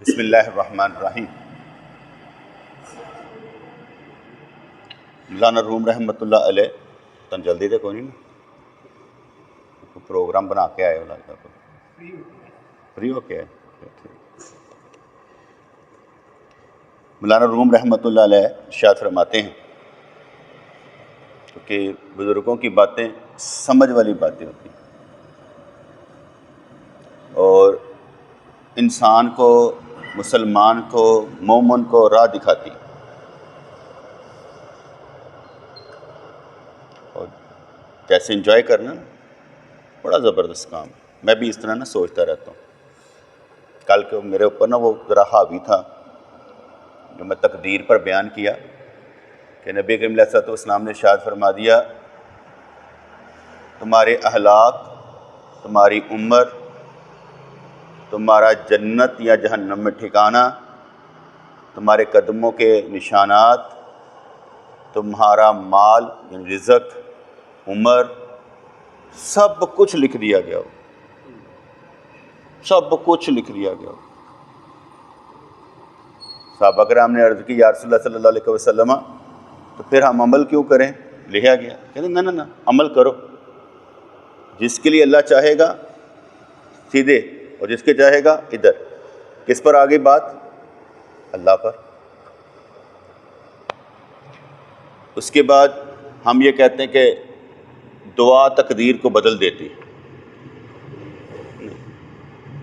बिस्मिल्लाहिर्रहमानिर्रहीम। मौलाना रूम रहमतुल्लाह अलैह तन जल्दी तो कोई नहीं प्रोग्राम बना के आए हो, लगता फ्री हो के आए। मौलाना रूम रहमतुल्लाह अलैह इरशाद फरमाते हैं कि बुज़ुर्गों की बातें समझ वाली बातें होती हैं और इंसान को, मुसलमान को, मोमिन को राह दिखाती है। और कैसे एंजॉय करना बड़ा ज़बरदस्त काम है। मैं भी इस तरह ना सोचता रहता हूँ। कल के मेरे ऊपर ना वो ज़रा हावी था जो मैं तकदीर पर बयान किया कि नबी करीम अलैहि सल्लम ने इरशाद फरमा दिया, तुम्हारे अहलाक, तुम्हारी उम्र, तुम्हारा जन्नत या जहन्नम में ठिकाना, तुम्हारे कदमों के निशानात, तुम्हारा माल यानी रिज़्क़, उम्र, सब कुछ लिख दिया गया हो, सब कुछ लिख दिया गया हो। सहाबा किराम ने अर्ज़ की, या रसूलल्लाह सल्लल्लाहु अलैहि वसल्लम, तो फिर हम अमल क्यों करें? लिखा गया। कहते ना ना ना, अमल करो। जिसके लिए अल्लाह चाहेगा सीधे और जिसके चाहेगा इधर। किस पर आ गई बात? अल्लाह पर। उसके बाद हम ये कहते हैं कि दुआ तकदीर को बदल देती है।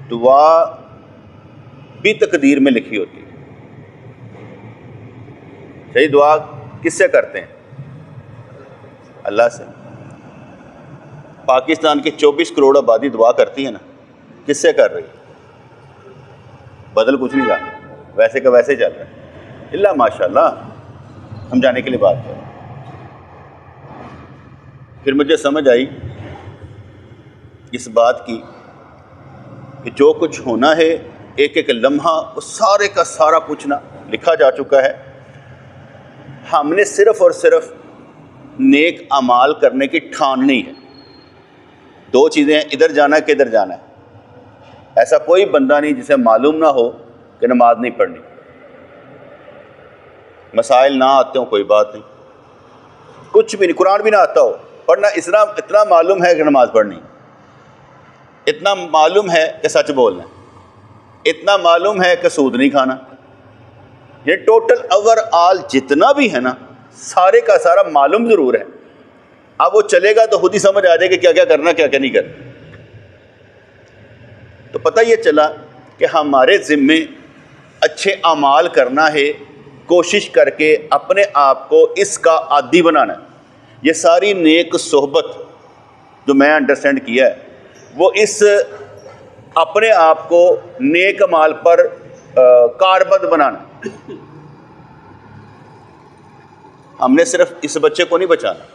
दुआ भी तकदीर में लिखी होती है। सही, दुआ किससे करते हैं? अल्लाह से। पाकिस्तान की 24 करोड़ आबादी दुआ करती है ना, किससे कर रही है? बदल कुछ नहीं रहा, वैसे का वैसे चल रहा है। इल्ला माशाल्लाह, समझाने के लिए बात है। फिर मुझे समझ आई इस बात की कि जो कुछ होना है, एक एक लम्हा, वो सारे का सारा कुछ ना लिखा जा चुका है। हमने सिर्फ़ और सिर्फ नेक अमाल करने की ठाननी है। दो चीज़ें हैं, इधर जाना है कि इधर जाना है। ऐसा कोई बंदा नहीं जिसे मालूम ना हो कि नमाज नहीं पढ़नी। मसाइल ना आते हो कोई बात नहीं, कुछ भी नहीं, कुरान भी ना आता हो, पढ़ना इतना मालूम है कि नमाज पढ़नी, इतना मालूम है कि सच बोलना, इतना मालूम है कि सूद नहीं खाना। ये टोटल ओवरऑल जितना भी है ना, सारे का सारा मालूम ज़रूर है। अब वो चलेगा तो खुद ही समझ आ जाएगा क्या क्या करना, क्या क्या नहीं करना। तो पता ये चला कि हमारे ज़िम्मे अच्छे अमाल करना है, कोशिश करके अपने आप को इसका आदी बनाना है। ये सारी नेक सोहबत जो मैं अंडरस्टैंड किया है, वो इस अपने आप को नेक अमाल पर कारबंद बनाना। हमने सिर्फ इस बच्चे को नहीं बचाना,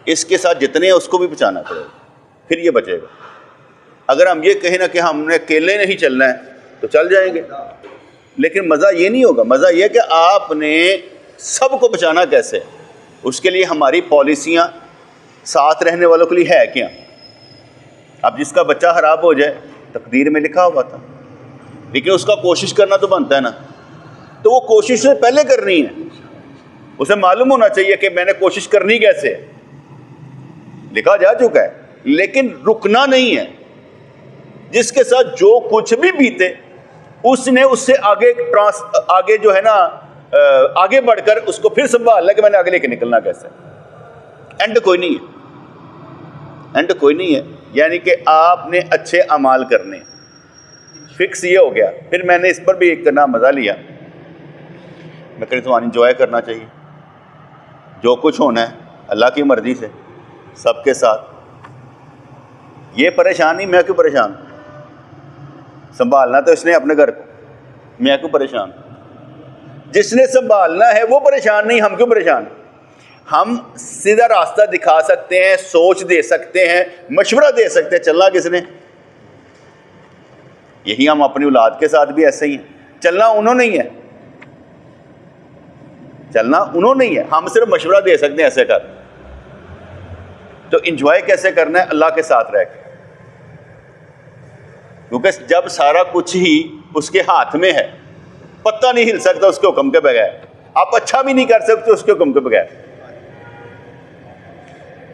इसके साथ जितने हैं उसको भी बचाना पड़ेगा, फिर ये बचेगा। अगर हम ये कहें ना कि हमने अकेले नहीं चलना है तो चल जाएंगे, लेकिन मज़ा ये नहीं होगा। मज़ा ये कि आपने सबको बचाना कैसे है, उसके लिए हमारी पॉलिसियाँ साथ रहने वालों के लिए है क्या? अब जिसका बच्चा ख़राब हो जाए, तकदीर में लिखा हुआ था, लेकिन उसका कोशिश करना तो बनता है ना। तो वो कोशिश से पहले करनी है, उसे मालूम होना चाहिए कि मैंने कोशिश करनी कैसे है। लिखा जा चुका है, लेकिन रुकना नहीं है। जिसके साथ जो कुछ भी बीते, उसने उससे आगे जो है ना, आगे बढ़कर उसको फिर संभालना कि मैंने आगे लेके निकलना कैसे। एंड कोई नहीं है, एंड कोई नहीं है। यानी कि आपने अच्छे अमाल करने, फिक्स ये हो गया। फिर मैंने इस पर भी एक करना मज़ा लिया। मैं कहीं तो इंजॉय करना चाहिए। जो कुछ होना है अल्लाह की मर्ज़ी से, सबके साथ। ये परेशान नहीं, मैं क्यों परेशान? संभालना तो इसने अपने घर को, मैं क्यों परेशान? जिसने संभालना है वो परेशान नहीं, हम क्यों परेशान? हम सीधा रास्ता दिखा सकते हैं, सोच दे सकते हैं, मशवरा दे सकते हैं। चलना किसने? यही हम अपनी औलाद के साथ भी ऐसे ही हैं। चलना उन्होंने ही है, चलना उन्होंने ही है। हम सिर्फ मशवरा दे सकते हैं ऐसे कर। तो इंजॉय कैसे करना है? अल्लाह के साथ रह के। क्योंकि जब सारा कुछ ही उसके हाथ में है, पत्ता नहीं हिल सकता उसके हुक्म के बगैर, आप अच्छा भी नहीं कर सकते उसके हुक्म के बगैर।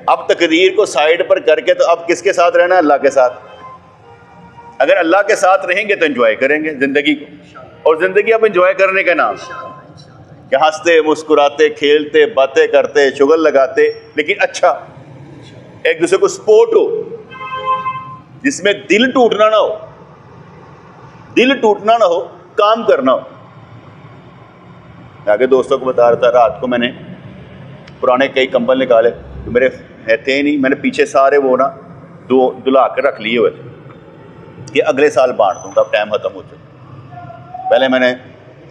अब तकदीर को साइड पर करके तो अब किसके साथ रहना है? अल्लाह के साथ। अगर अल्लाह के साथ रहेंगे तो एंजॉय करेंगे ज़िंदगी को, और ज़िंदगी अब एंजॉय करने का नाम कि हंसते मुस्कुराते खेलते बातें करते शुगल लगाते, लेकिन अच्छा एक दूसरे को सपोर्ट हो, जिसमें दिल टूटना ना हो, दिल टूटना ना हो, काम करना हो। आगे दोस्तों को बता रहा था, रात को मैंने पुराने कई कंबल निकाले तो मेरे थे नहीं, मैंने पीछे सारे वो ना दो दुला कर रख लिए हुए थे कि अगले साल बांट दूंगा, अब टाइम खत्म हो चुका। पहले मैंने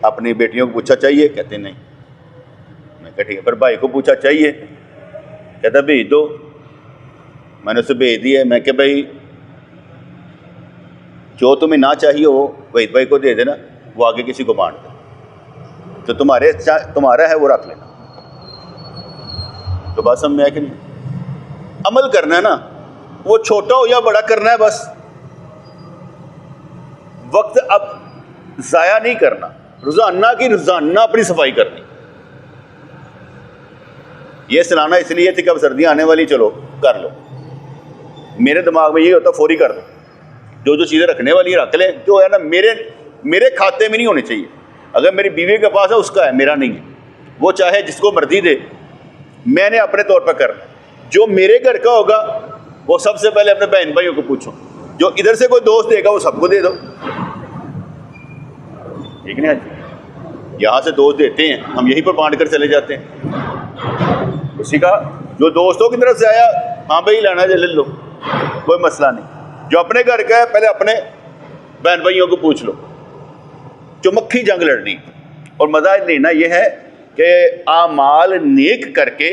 अपनी बेटियों को पूछा चाहिए, कहते नहीं। मैं कहा ठीक है। फिर भाई को पूछा चाहिए, कहता भेज दो। मैंने उसे भेज दिया। मैं कहा भाई जो तुम्हें ना चाहिए हो वहीद भाई को दे देना, वो आगे किसी को बांट दे, तो तुम्हारा है वो रख लेना। तो बात समझ में आया कि नहीं? अमल करना है ना, वो छोटा हो या बड़ा करना है, बस वक्त अब जाया नहीं करना, रोजाना अपनी सफाई करनी। ये सुनाना इसलिए थी कि अब सर्दियां आने वाली, चलो कर लो। मेरे दिमाग में ये होता फौरी कर दो, जो चीज़ें रखने वाली रख ले, जो है ना मेरे खाते में नहीं होनी चाहिए। अगर मेरी बीवी के पास है उसका है, मेरा नहीं है, वो चाहे जिसको मर्जी दे, मैंने अपने तौर पर करना। जो मेरे घर का होगा वो सबसे पहले अपने बहन भाइयों को पूछो, जो इधर से कोई दोस्त देगा वो सबको दे दो, ठीक नहीं? यहाँ से दोस्त देते हैं, हम यहीं पर बांट कर चले जाते हैं। उसी का जो दोस्तों की तरफ से आया, हाँ भाई लेना है ले लो, कोई मसला नहीं। जो अपने घर का है पहले अपने बहन भाइयों को पूछ लो। चुमक्खी जंग लड़नी और मज़ा लेना यह है कि आमाल नेक करके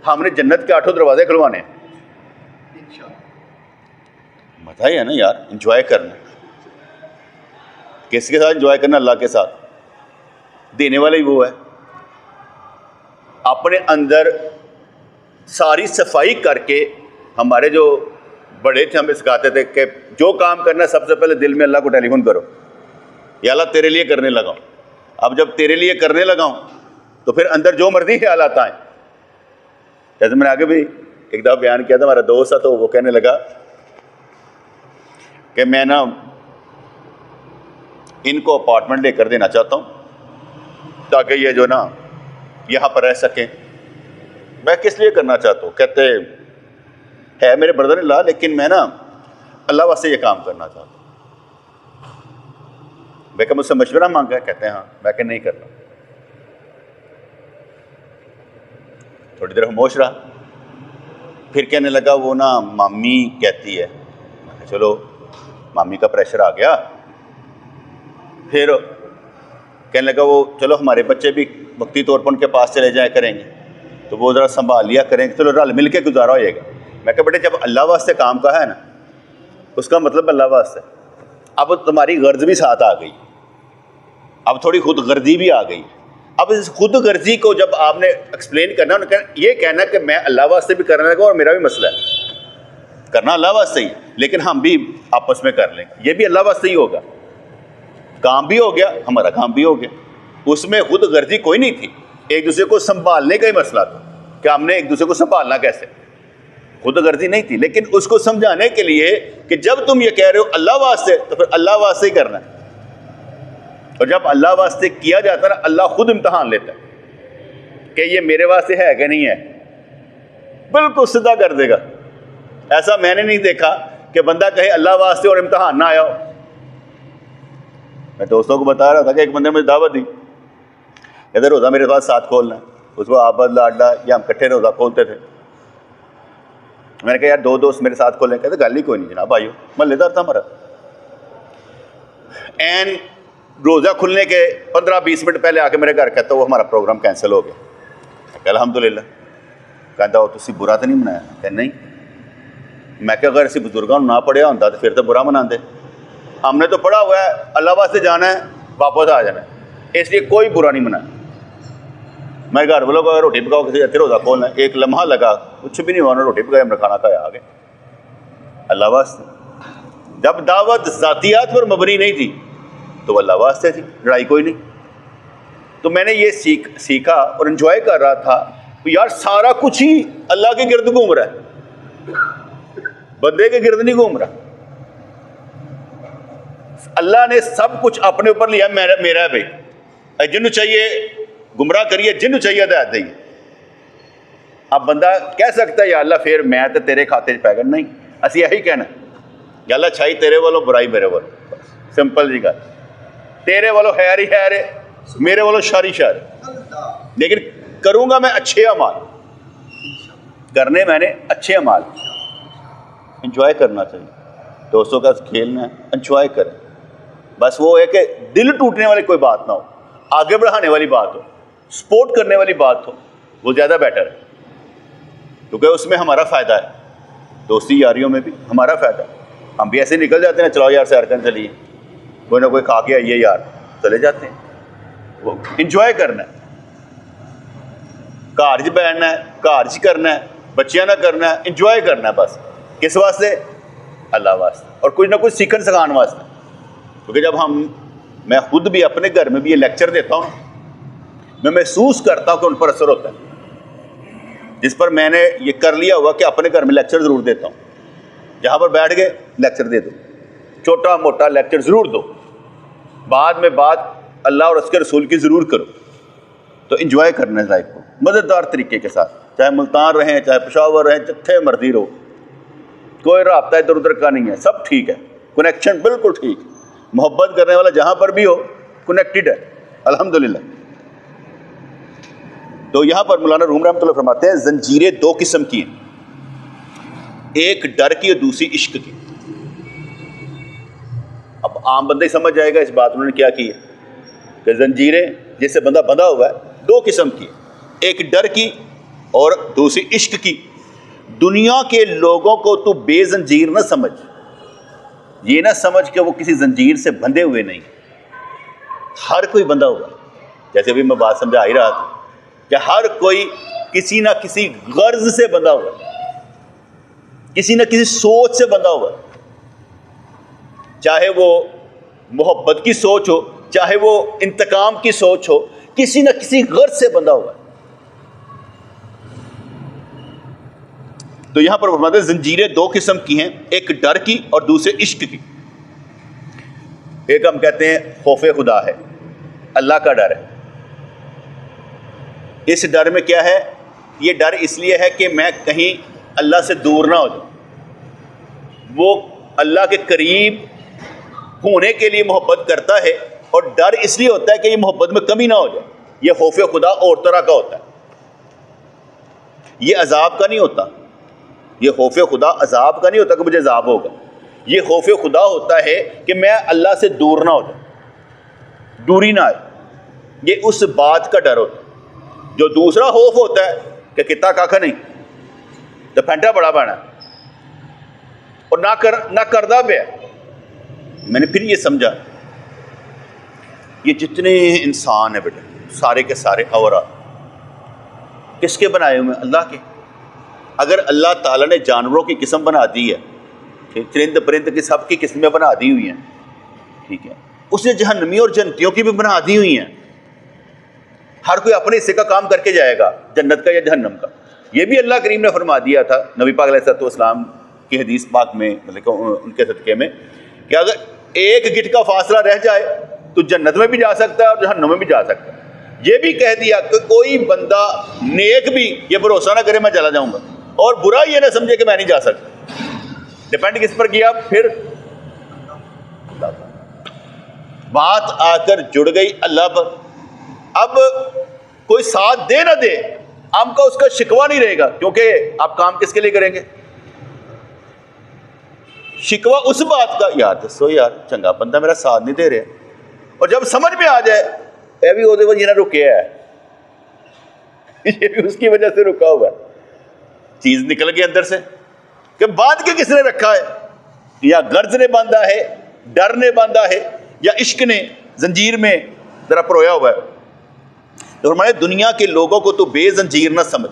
हमने जन्नत के 8 दरवाजे खुलवाने हैं। मज़ा ही है ना यार, एंजॉय करना। किसके साथ एंजॉय करना? अल्लाह के साथ। देने वाला ही वो है। अपने अंदर सारी सफाई करके, हमारे जो बड़े थे हमें सिखाते थे कि जो काम करना सबसे पहले दिल में अल्लाह को टेलीफोन करो, या अल्लाह तेरे लिए करने लगा। अब जब तेरे लिए करने लगा तो फिर अंदर जो मर्जी ख्याल आता है। जैसे मैंने आगे भी एक दफ़ा बयान किया था, हमारा दोस्त था, तो वो कहने लगा कि मैं ना इनको अपार्टमेंट लेकर देना चाहता हूँ ताकि ये जो ना यहाँ पर रह सकें। मैं किस लिए करना चाहता हूँ? कहते है मेरे ब्रदर इन लॉ, लेकिन मैं ना अल्लाह वास्ते ये काम करना चाहता हूँ। मैं क्या मुझसे मशवरा मांगा है? कहते हैं हाँ। मैं क्या नहीं करना। थोड़ी देर खामोश रहा, फिर कहने लगा वो ना मामी कहती है। मैं चलो मामी का प्रेशर आ गया। फिर कहने लगा वो चलो हमारे बच्चे भी वक्ती तौर पर उनके पास चले जाया करेंगे, तो वो ज़रा संभाल लिया करेंगे, चलो रल मिल के गुजारा हो जाएगा। मैं कहा बेटे जब अल्लाह वास्ते काम का है ना, उसका मतलब अल्लाह वास्ते। अब तुम्हारी गर्ज भी साथ आ गई, अब थोड़ी खुद गर्जी भी आ गई। अब इस खुद गर्जी को जब आपने एक्सप्लेन करना, ये कहना कि मैं अल्लाह वास्ते भी करने लगा और मेरा भी मसला है, करना अल्लाह वास्ते ही, लेकिन हम भी आपस में कर लें, ये भी अल्लाह वास्ते ही होगा। काम भी हो गया, हमारा काम भी हो गया। उसमें खुद गर्जी कोई नहीं थी, एक दूसरे को संभालने का ही मसला था कि हमने एक दूसरे को संभालना कैसे। खुद गर्जी नहीं थी, लेकिन उसको समझाने के लिए कि जब तुम ये कह रहे हो अल्लाह वास्ते, तो फिर अल्लाह वास्ते ही करना है। और जब अल्लाह वास्ते किया जाता है ना, अल्लाह खुद इम्तहान लेता है कि ये मेरे वास्ते है कि नहीं है, बिल्कुल सीधा कर देगा। ऐसा मैंने नहीं देखा कि बंदा कहे अल्लाह वास्ते और इम्तहान ना आया हो। मैं दोस्तों को बता रहा था कि एक बंदे ने मुझे दावत दी, इधर रोज़ा मेरे पास साथ खोलना है। उसको आबद लाडला या हम इकट्ठे रोज़ा खोलते थे। मैंने कहा यार 2 दोस्त मेरे साथ खोलें। कहते गल ही कोई नहीं जनाब, भाइयों महल्लेदार था हमारा। एन रोज़ा खुलने के 15-20 मिनट पहले आके मेरे घर कहता वो हमारा प्रोग्राम कैंसिल हो गया। अल्हम्दुलिल्लाह। कहता वो तुसी बुरा तो नहीं मनाया? कह नहीं। मैं क्या अगर असी बुजुर्गों ना पढ़िया होंदा तो फिर तो बुरा मनाते। हमने तो पढ़ा हुआ है अल्लाह वास्ते जाना है, वापस आ जाना है, इसलिए कोई बुरा नहीं मनाया। मैं घर वालों को रोटी पकाओ, किसी अच्छे रोज़ा खोलना, एक लम्हा लगा, कुछ भी नहीं हुआ, रोटी पकाई, हमने खाना खाया, आ गए अल्लाह वास्ते। जब दावत ज़ातियात पर मबनी नहीं थी, तो अल्लाह वास्ते थी, लड़ाई कोई नहीं। तो मैंने ये सीखा और एंजॉय कर रहा था तो यार सारा कुछ ही अल्लाह के गिर्द घूम रहा है, बंदे के गिर्द नहीं घूम रहा। अल्लाह ने सब कुछ अपने ऊपर लिया, मेरा भाई जिन्हों चाहिए गुमराह करिए, जिन्हों चाहिए हिदायत दइए। अब बंदा कह सकता है या अल्लाह फिर मैं तो तेरे खाते पै गया, नहीं, असी यही कहना या अल्लाह अच्छाई तेरे वालों बुराई मेरे वालों, सिंपल जी गल। तेरे वालों खैर ही खैर है, मेरे वालों शर ही शर, लेकिन करूंगा मैं अच्छे अमाल, करने मैंने अच्छे अमाल। एंजॉय करना चाहिए, दोस्तों का खेलना है, एंजॉय करें। बस वो है कि दिल टूटने वाली कोई बात ना हो, आगे बढ़ाने वाली बात हो, सपोर्ट करने वाली बात हो, वो ज़्यादा बेटर है, क्योंकि उसमें हमारा फ़ायदा है। दोस्ती यारियों में भी हमारा फ़ायदा है। हम भी ऐसे निकल जाते हैं, चलो यार सैर करने चलिए, कोई ना कोई खा के आइए यार, चले जाते हैं। वो इंजॉय करना है, घर च बैठना है, घर च करना है, बच्चियां ना करना है, इंजॉय करना है। बस किस वास्ते? अल्लाह वास्ते, और कुछ ना कुछ सीखन सिखाने वास्ते। क्योंकि जब मैं खुद भी अपने घर में भी ये लेक्चर देता हूँ, मैं महसूस करता हूँ कि उन पर असर होता है। जिस पर मैंने ये कर लिया हुआ कि अपने घर में लेक्चर ज़रूर देता हूँ, जहाँ पर बैठ गए लेक्चर दे दो, छोटा मोटा लेक्चर ज़रूर दो, बाद में बात अल्लाह और उसके रसूल की ज़रूर करो। तो इंजॉय करना है लाइफ को मज़ेदार तरीके के साथ, चाहे मुल्तान रहें, चाहे पेशावर रहें, जिथे मर्जी रहो, कोई राब्ता इधर उधर का नहीं है, सब ठीक है, कनेक्शन बिल्कुल ठीक, मोहब्बत करने वाला जहाँ पर भी हो कनेक्टेड है, अल्हम्दुलिल्लाह। तो यहाँ पर मौलाना रूम रहमतुल्लाह फरमाते हैं जंजीरें दो किस्म की हैं, एक डर की और दूसरी इश्क की। अब आम बंदा ही समझ जाएगा इस बात उन्होंने क्या की है कि जंजीरें जिससे बंदा बंधा हुआ है दो किस्म की, एक डर की और दूसरी इश्क की। दुनिया के लोगों को तू बेजंजीर ना समझ, ये ना समझ कि वो किसी जंजीर से बंधे हुए नहीं, हर कोई बंधा हुआ। जैसे अभी मैं बात समझा ही रहा था कि हर कोई किसी ना किसी गर्ज से बंधा हुआ, किसी ना किसी सोच से बंधा हुआ, चाहे वो मोहब्बत की सोच हो, चाहे वो इंतकाम की सोच हो, किसी ना किसी गर्ज से बंधा हुआ। तो यहां पर फरमाते हैं जंजीरें दो किस्म की हैं, एक डर की और दूसरे इश्क की। एक हम कहते हैं खौफे खुदा है, अल्लाह का डर है। इस डर में क्या है? ये डर इसलिए है कि मैं कहीं अल्लाह से दूर ना हो जाऊं। वो अल्लाह के करीब होने के लिए मोहब्बत करता है, और डर इसलिए होता है कि ये मोहब्बत में कमी ना हो जाए। ये खौफे खुदा और तरह का होता है, ये अजाब का नहीं होता। ये खौफे खुदा अजाब का नहीं होता कि मुझे अजाब होगा। ये खौफे खुदा होता है कि मैं अल्लाह से दूर ना हो जाऊं, दूरी ना आए। ये उस बात का डर होता है। जो दूसरा खौफ होता है कि कितना काका नहीं तो फेंटा बड़ा पाना और ना करदा पे। मैंने फिर ये समझा, ये जितने इंसान है बेटा, सारे के सारे औरत किसके बनाए हुए हैं? अल्लाह के। अगर अल्लाह ताला ने जानवरों की किस्म बना दी है, चरिंद परिंद की सब की किस्में बना दी हुई हैं, ठीक है, उसने जहन्नमी और जन्नतियों की भी बना दी हुई हैं। हर कोई अपने हिस्से का काम करके जाएगा, जन्नत का या जहन्नम का। ये भी अल्लाह करीम ने फरमा दिया था नबी पाक अलैहिस्सलाम की हदीस पाक में, मतलब उनके सदक़े में, कि अगर एक गिट का फासला रह जाए तो जन्नत में भी जा सकता है और जहन्नम में भी जा सकता है। ये भी कह दिया कि कोई बंदा नेक भी ये भरोसा ना करे मैं चला जाऊंगा, और बुरा ये ना समझे कि मैं नहीं जा सकता। डिपेंड किस पर किया? फिर बात आकर जुड़ गई अल्लाह पर। अब कोई साथ दे ना दे, आपका उसका शिकवा नहीं रहेगा, क्योंकि आप काम किसके लिए करेंगे? शिकवा उस बात का, यार दसो यार चंगा बंदा मेरा साथ नहीं दे रहा, और जब समझ में आ जाए ये भी उसकी वजह से रुके है, ये भी उसकी वजह से रुका हुआ है, चीज निकल गई अंदर से कि बांध के किसने रखा है, या गर्ज ने बांधा है, डर ने बांधा है, या इश्क ने जंजीर में जरा परोया हुआ है। तो हमारे दुनिया के लोगों को तो बेजंजीर ना समझ।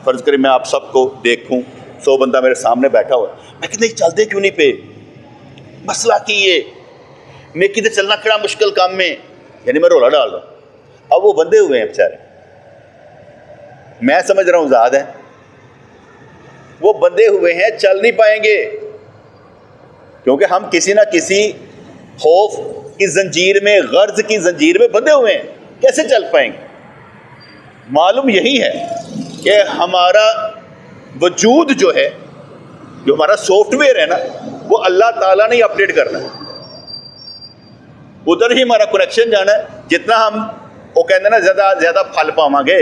फर्ज करें मैं आप सबको देखूं, 100 बंदा मेरे सामने बैठा हुआ है, मैं कि नहीं चलते क्यों नहीं पे? मसला की ये नेकी ते चलना किड़ा मुश्किल काम है, यानी मैं रोला डाल रहा हूँ। अब वो बंधे हुए हैं बेचारे, मैं समझ रहा हूँ ज़ाद है, वो बंधे हुए हैं, चल नहीं पाएंगे, क्योंकि हम किसी ना किसी खौफ की जंजीर में, गर्ज की जंजीर में बंधे हुए हैं, कैसे चल पाएंगे। मालूम यही है कि हमारा वजूद जो है, जो हमारा सॉफ्टवेयर है ना, वो अल्लाह ताला ने अपडेट करना है, उधर ही हमारा कनेक्शन जाना है। जितना हम वो कहते ना ज़्यादा फल पावांगे,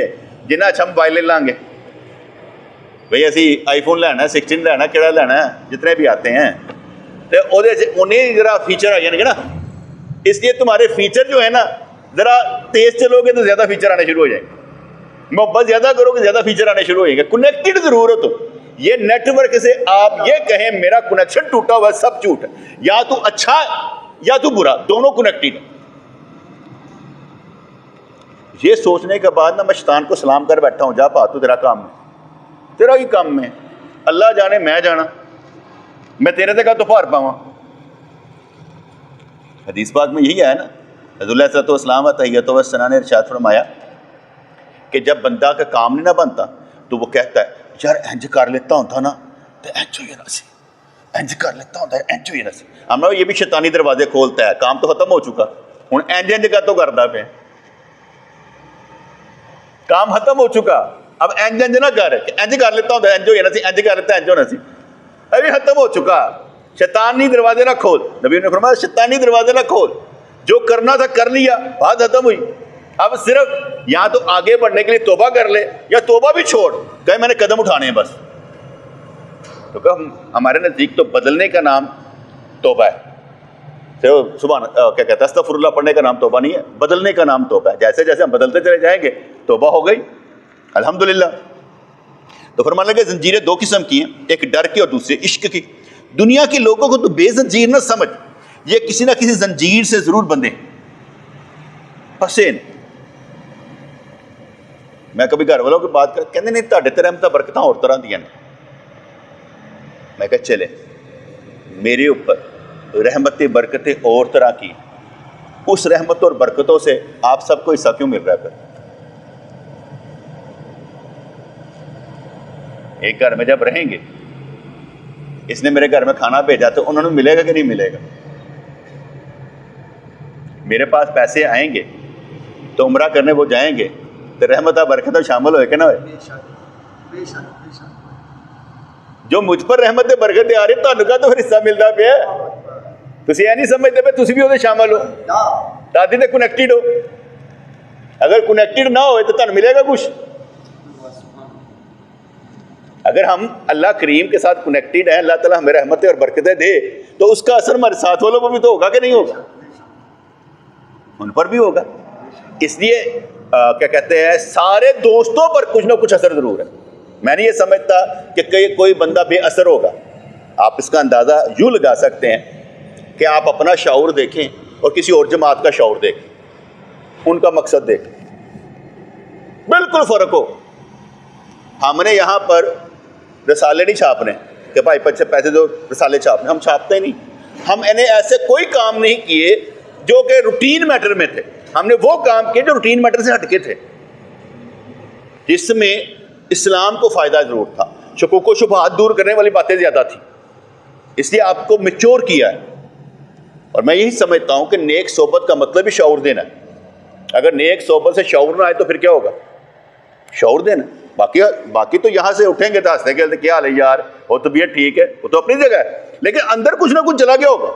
जिन्ना अच्छा मोबाइल लाँगे, भाई असी आईफोन लेना, 16 लेना, केड़ा लेना, जितने भी आते हैं, तो उन्हें ज़रा फीचर आ जाएंगे ना। इसलिए तुम्हारे फीचर जो है ना, ज़रा तेज़ चलोगे तो ज़्यादा फीचर आने शुरू हो जाएंगे, मोहब्बत ज़्यादा करोगे ज़्यादा फीचर आने शुरू हो जाएंगे। कनेक्टेड ज़रूर हो तुम। ये नेटवर्क से आप ये कहें मेरा कनेक्शन टूटा हुआ, सब झूठ है। या तो अच्छा या तो बुरा, दोनों कनेक्टेड है। ये सोचने के बाद ना मैं शैतान को सलाम कर बैठा हूँ, जा पा तू, तेरा काम है, तेरा ही काम में, अल्लाह जाने मैं जाना, मैं तेरे तक तो भार पावा। हदीस पाक में यही है ना, हज़रत तैय्यतुस्सना ने इरशाद फरमाया कि जब बंदा का काम नहीं ना बनता तो वो कहता है यार इंज कर लेता होता ना तो इंज हो जाना सी, इंज कर लेता होता है इंज हो जाना सी। हमें ये भी शैतानी दरवाजे खोलता है, काम तो खत्म हो चुका, हुण इंज इंज का तो करदा पे, काम खत्म हो चुका, अब इंज इंज ना कर, इंज कर लेता होता इंज हो जाना सी, इंज कर लेता इंज होना सी, अभी खत्म हो चुका। शैतानी दरवाजे ना खोल, नबी ने फरमाया शैतानी दरवाजे ना खोल, जो करना था कर लिया, बात खत्म हुई। अब सिर्फ या तो आगे बढ़ने के लिए तौबा कर ले, या तौबा भी छोड़, कहे मैंने कदम उठाने हैं बस। तो क्या हमारे नज़दीक तो बदलने का नाम तौबा है, तो सुबह क्या कहते हैं अस्तगफिरुल्लाह पढ़ने का नाम तौबा नहीं है, बदलने का नाम तौबा है। जैसे जैसे हम बदलते चले जाएंगे तौबा हो गई, अल्हम्दुलिल्लाह। तो फरमाने लगे जंजीरें दो किस्म की हैं, एक डर की और दूसरी इश्क की। दुनिया के लोगों को तो बेजंजीर न समझ, ये किसी ना किसी जंजीर से जरूर बंधे, फंसे। मैं कभी घर वालों की बात कर, कहते नहीं तुहाडे ते रहमतां बरकतां होर तरह दियां ने। मैं कहा चले, मेरे ऊपर रहमत बरकतें और तरह की, उस रहमत और बरकतों से आप सबको हिस्सा क्यों मिल रहा है? फिर एक घर में जब रहेंगे, इसने मेरे घर में खाना भेजा तो उन्होंने मिलेगा कि नहीं मिलेगा? मेरे पास पैसे आएंगे तो उम्रा करने वो जाएंगे तो रहमत बरकत तो शामिल होए कि ना होए? जो मुझ पर रहमत बरकत आ रही तुहानू का तो फिर हिस्सा मिलता पे, तुसीं ये नहीं समझते पे तुसीं भी उहदे शामिल हो, दादी ते कनेक्टेड हो। अगर कनेक्टेड ना हो तो तुहानू मिलेगा कुछ? अगर हम अल्लाह करीम के साथ कनेक्टेड है, अल्लाह ताला हमें रहमतें और बरकतें दे, तो उसका असर हमारे साथ वालों पर भी तो होगा कि नहीं होगा? उन पर भी होगा। इसलिए क्या कहते हैं, सारे दोस्तों पर कुछ ना कुछ असर जरूर है। मैं नहीं ये समझता कि कोई बंदा बेअसर होगा। आप इसका अंदाज़ा यूँ लगा सकते हैं कि आप अपना शऊर देखें और किसी और जमात का शऊर देखें, उनका मकसद देखें, बिल्कुल फ़र्क हो। हमने यहाँ पर रसाले नहीं छापने कि भाई पैसे दो रसाले छापने, हम छापते ही नहीं। हम इन्हें ऐसे कोई काम नहीं किए जो कि रूटीन मैटर में थे, हमने वो काम किए जो रूटीन मैटर से हटके थे, जिसमें इस्लाम को फ़ायदा ज़रूर था, शकूक व शुबहात दूर करने वाली बातें ज़्यादा थी। इसलिए आपको मैच्योर किया है। और मैं यही समझता हूँ कि नेक सोबत का मतलब ही शऊर देना है। अगर नेक सोबत से शऊर ना आए तो फिर क्या होगा? शऊर देना। बाकी तो यहाँ से उठेंगे तो हंसते खेलते क्या हाल है यार, वो तबीयत ठीक है, वो तो अपनी जगह है, लेकिन अंदर कुछ ना कुछ चला गया होगा।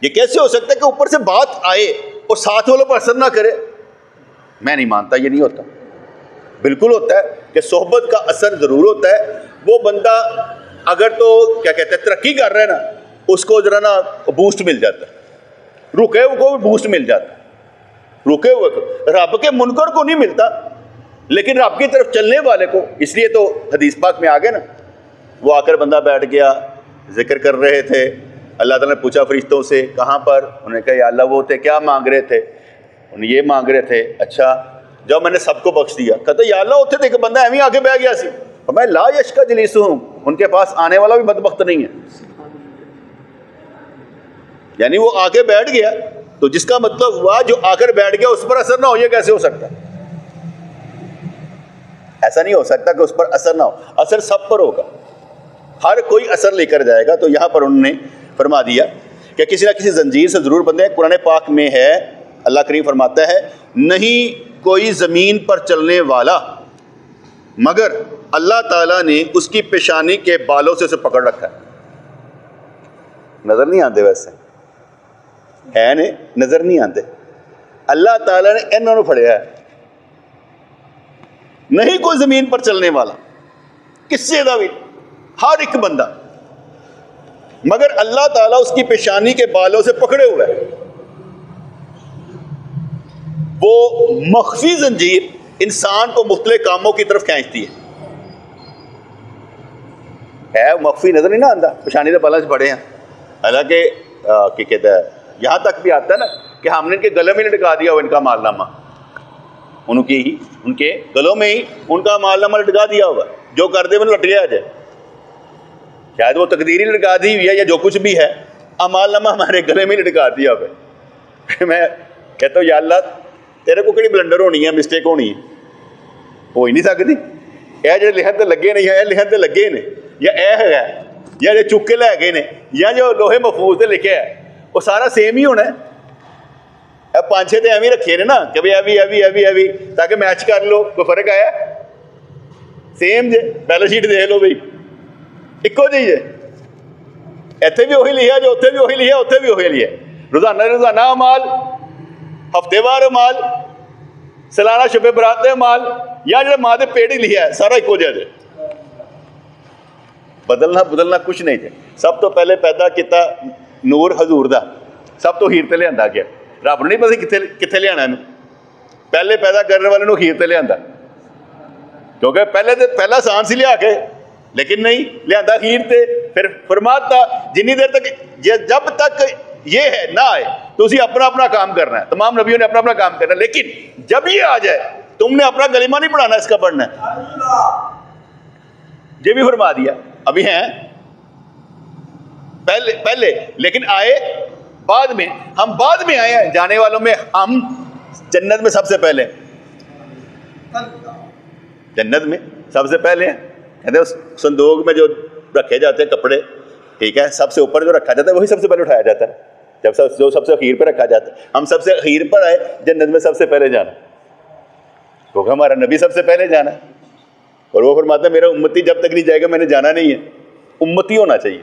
ये कैसे हो सकता है कि ऊपर से बात आए और साथ वालों पर असर ना करे? मैं नहीं मानता, ये नहीं होता। बिल्कुल होता है कि सोहबत का असर ज़रूर होता है। वो बंदा अगर तो क्या कहते हैं तरक्की कर रहा है ना, उसको ज़रा ना बूस्ट मिल जाता है, रुके हुए को भी बूस्ट मिल जाता है, रुके हुए को। रब के मुनकर को नहीं मिलता, लेकिन रब की तरफ चलने वाले को। इसलिए तो हदीस पाक में आ गए ना, वो आकर बंदा बैठ गया, जिक्र कर रहे थे, अल्लाह ताला ने पूछा फरिश्तों से कहाँ पर? उन्होंने कहा या अल्लाह वो थे, क्या मांग रहे थे? उन्हें ये मांग रहे थे। अच्छा, जब मैंने सबको बख्श दिया, कहते या अल्लाह होते थे कि बंदा एवं आगे बह गया सी, और मैं ला यश का जलीस हूँ, उनके पास आने वाला भी बदबख्त नहीं है। यानी वो आके बैठ गया, तो जिसका मतलब हुआ जो आकर बैठ गया उस पर असर ना हो। ये कैसे हो सकता है? ऐसा नहीं हो सकता कि उस पर असर ना हो, असर सब पर होगा, हर कोई असर लेकर जाएगा। तो यहां पर उन्होंने फरमा दिया कि किसी ना किसी जंजीर से जरूर बंधे। कुरान पाक में है, अल्लाह करीम फरमाता है, नहीं कोई जमीन पर चलने वाला मगर अल्लाह ताला ने उसकी पेशानी के बालों से उसे पकड़ रखा है। नजर नहीं आते, वैसे है ने, नजर नहीं आते, अल्लाह ताला ने इन्होंने फड़िया है। नहीं कोई जमीन पर चलने वाला, किससे दा भी, हर एक बंदा, मगर अल्लाह ताला उसकी पेशानी के बालों से पकड़े हुए है। वो मख्फी जंजीर इंसान को मुख्तलिफ कामों की तरफ खींचती है मख्फी, नजर नहीं ना आता, पेशानी के बालों से पड़े हैं। हालांकि कहता है, यहां तक भी आता है ना कि हमने इनके गले में लटका दिया हो इनका मालनामा, उनके गलों में ही उनका मालनामा लटका दिया होगा, जो कर दे वो लट गया जाए। शायद वो तकदीरी लटका दी हुई है या जो कुछ भी है, मालनामा हमारे गले में लटका दिया हुआ। मैं कहता हूँ या अल्लाह तेरे को किहड़ी ब्लंडर होनी है, मिस्टेक होनी है, हो ही नहीं सकती। यह जो लिखन तो लगे ने, या लिखन तो लगे ने, या यह है, या जो चुक के लै गए ने, या जो लोहे महफूज से लिखे है, वो सारा सेम ही होना है। 5-6 तो एवं रखे ने ना कि भाई अभी ताकि मैच कर लो, कोई फर्क आया? सेम जे, बैलेंस शीट देख लो भाई, इको जी जे, इत्थे भी उही लिखा जो उत्थे भी उही लिखा, उत्थे भी उही लिखा। रोजाना माल, हफ्तेवार माल, सालाना शबे बरात माल, या जो माँ के पेड़ ही लिखा है, सारा इको जे। बदलना कुछ नहीं थे। सब तो पहले पैदा किया नूर हजूर का, सब तो हीर ते लिया गया। रब नहीं पता कितने लिया, पहले पैदा करने वाले हीर ते लिया, क्योंकि पहला आसान सी लिया के, लेकिन नहीं लिया हीर ते। फिर फरमाता जिन्नी देर तक, जब तक ये है ना आए तो उसी अपना अपना काम करना है। तमाम नबियों ने अपना अपना काम करना है, लेकिन जब ये आ जाए तुमने अपना गलिमा नहीं पढ़ाना, इसका पढ़ना है। ये भी फरमा दिया। अभी हैं पहले लेकिन आए बाद में, हम बाद में आए हैं। जाने वालों में हम जन्नत में सबसे पहले, जन्नत में सबसे पहले हैं। कहते उस संदूक में जो रखे जाते हैं कपड़े, ठीक है, सबसे ऊपर जो रखा जाता है वही सबसे पहले उठाया जाता है। जो सबसे अखीर पर रखा जाता है, हम सबसे अखीर पर आए, जन्नत में सबसे पहले जाना, क्योंकि हमारा नबी सबसे पहले जाना है। और वो फरमाता है मेरा उम्मती जब तक नहीं जाएगा मैंने जाना नहीं है। उम्मती होना चाहिए,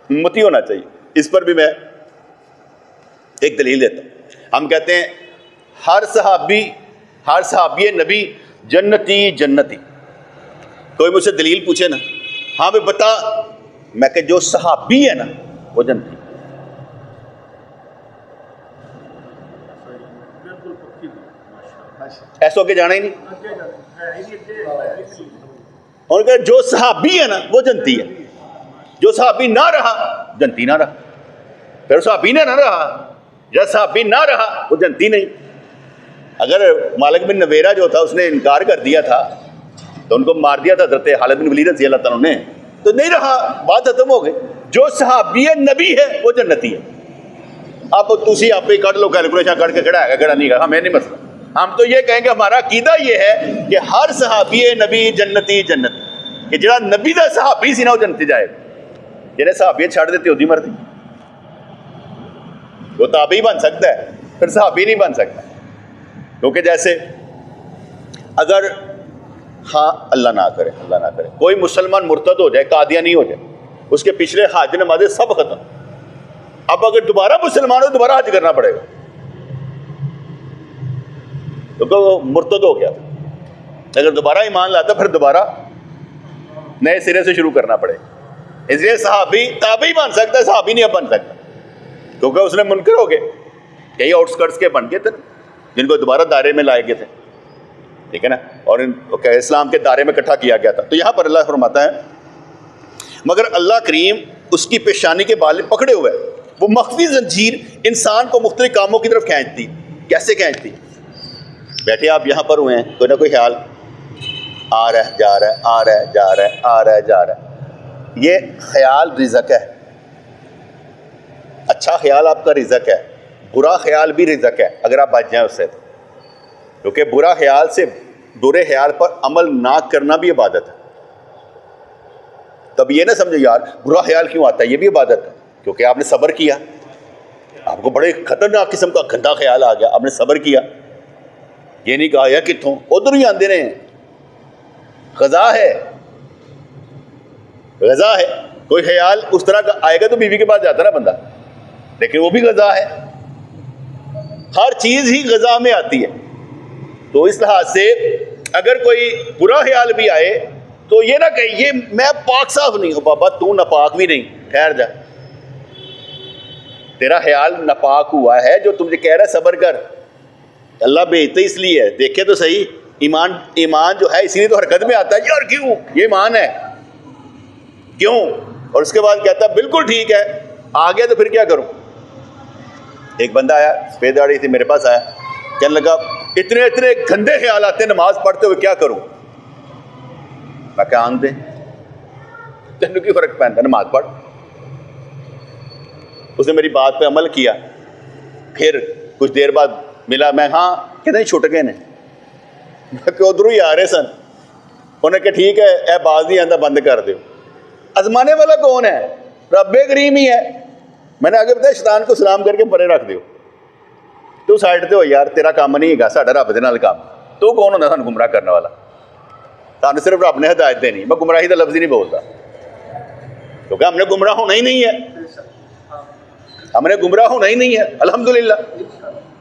उम्मती होना चाहिए। इस पर भी मैं एक दलील देता हूँ। हम कहते हैं हर सहाबी नबी जन्नती। कोई मुझसे दलील पूछे ना, हाँ भाई बता, मैं कह जो सहाबी है ना वो जन्नती। ऐसा के जाना ही नहीं। और कह जो सहाबी है ना वो जन्नती है, जो सहाबी ना रहा जन्नती ना रहा। फिर सहाबी ने ना रहा, जब सहाबी ना रहा वो जन्नती नहीं। अगर मालिक बिन नवेरा जो था उसने इनकार कर दिया था तो उनको मार दिया था हज़रत खालिद बिन वलीद रज़ी अल्लाह तआला ने, तो नहीं रहा, बात खत्म हो गई। जो सहाबी नबी है वो जन्नती है। अब तुसी आप ही कट लो, कैलकुलेशन करके खड़ा है खड़ा नहीं, हमें नहीं मसला। हम तो ये कहेंगे हमारा अकीदा ये है कि हर सहाबी नबी जन्नती, कि जरा नबी का सहाबी सी ना वो जन्नती जाएगा, जिन्हें सहाबियत छड़ देती होती मरती। वो ताबी बन सकता है, फिर सहाबी नहीं बन सकता। क्योंकि जैसे अगर, हाँ अल्लाह ना करे कोई मुसलमान मुर्तद हो जाए, कादियानी हो जाए, उसके पिछले हज नमाज़ें सब खत्म। अब अगर दोबारा मुसलमान हो दोबारा हज करना पड़ेगा, क्योंकि वो मुर्तद हो गया। अगर दोबारा ईमान लाता फिर दोबारा नए सिरे से शुरू करना पड़ेगा। इसलिए सहाबी ताबी बन सकता है, सहाबी नहीं बन सकता, क्योंकि उसने मुनकर हो गए, कई आउटस्कर्ट्स के बन गए थे जिनको दोबारा दायरे में लाए गए थे, ठीक है ना, और इस्लाम के दायरे में इकट्ठा किया गया था। तो यहाँ पर अल्लाह फरमाता है मगर अल्लाह करीम उसकी पेशानी के बाल पकड़े हुए, वो मख्फी जंजीर इंसान को मुख्तलिफ कामों की तरफ खींचती। कैसे खींचती? बैठे आप यहाँ पर हुए हैं, कोई ना कोई ख्याल आ रहा है जा रहा है, आ रहा है जा रहा है, आ रहा है जा रहा है। ये ख्याल रिज़्क़ है, अच्छा ख्याल आपका रिज़्क है, बुरा ख्याल भी रिज़्क है अगर आप बच जाएं उससे। क्योंकि बुरा ख्याल से, बुरे ख्याल पर अमल ना करना भी इबादत है। तब ये ना समझो यार बुरा ख्याल क्यों आता है, ये भी इबादत है, क्योंकि आपने सब्र किया। आपको बड़े खतरनाक किस्म का गंदा ख्याल आ गया, आपने सब्र किया, ये नहीं कहा यार कितों उधर ही आते रहे। ग़ज़ा है, ग़ज़ा है। कोई ख्याल उस तरह का आएगा तो बीवी के पास जाता ना बंदा, लेकिन वो भी ग़ज़ा है। हर चीज़ ही ग़ज़ा में आती है। तो इस लिहाज से अगर कोई बुरा ख्याल भी आए तो ये ना कहिए मैं पाक साफ नहीं हूँ। बाबा तू नापाक भी नहीं, ठहर जा, तेरा ख्याल नापाक हुआ है जो तुझे कह रहा है सब्र कर। अल्लाह भेजते इसलिए है, देखे तो सही। ईमान जो है इसीलिए तो हरकत में आता है यार, क्यों ये ईमान है क्यों, और उसके बाद कहता है बिल्कुल ठीक है, आ गया तो फिर क्या करूं। एक बंदा आया, सफेद दाढ़ी थी, मेरे पास आया, कहने लगा इतने इतने गंदे ख्याल आते हैं नमाज पढ़ते हुए, क्या करूं। मैं क्या आन दे, तेन की फर्क पैंता, नमाज पढ़। उसने मेरी बात पे अमल किया। फिर कुछ देर बाद मिला, मैं हाँ कहते छुट गए ने, उधरों ही आ रहे सन। उन्हें कहा ठीक है ए बाज नहीं आंदा, बंद कर दो। आजमाने वाला कौन है, रब्बे करीम ही है। मैंने आगे बताया शैतान को सलाम करके परे रख दो, तू साइड ते हो यार, तेरा काम नहीं है, साडा रब दे नाल काम। तू कौन होंदा सानू गुमराह करने वाला, सानू सिर्फ रब ने हिदायत देनी। मैं गुमराही का लफ्ज़ ही नहीं बोलता, क्योंकि हमने गुमराह होना ही नहीं है, हमने गुमराह होना ही नहीं है। अल्हम्दुलिल्लाह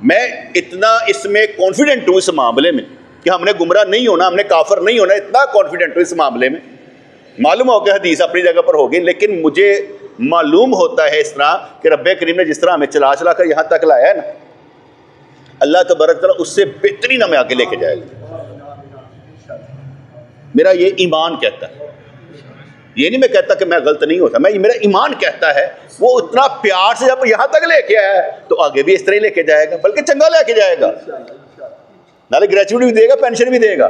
मैं इतना इसमें कॉन्फिडेंट हूँ इस मामले में कि हमने गुमराह नहीं होना, हमने काफिर नहीं होना, इतना कॉन्फिडेंट हूँ इस मामले में। मालूम हो गया हदीस अपनी जगह पर होगी, लेकिन मुझे मालूम होता है इस तरह कि रब्बे करीम ने जिस तरह हमें चला चला कर यहाँ तक लाया है ना, अल्लाह तबारक तआला उससे बेहतरीन हमें आगे लेके जाएगा। मेरा ये ईमान कहता है, ये नहीं मैं कहता कि मैं गलत नहीं होता, मैं मेरा ईमान कहता है वो उतना प्यार से जब यहाँ तक लेके आया है तो आगे भी इस तरह ही लेके जाएगा, बल्कि चंगा लेके जाएगा, नाले ग्रेचुइटी भी देगा, पेंशन भी देगा।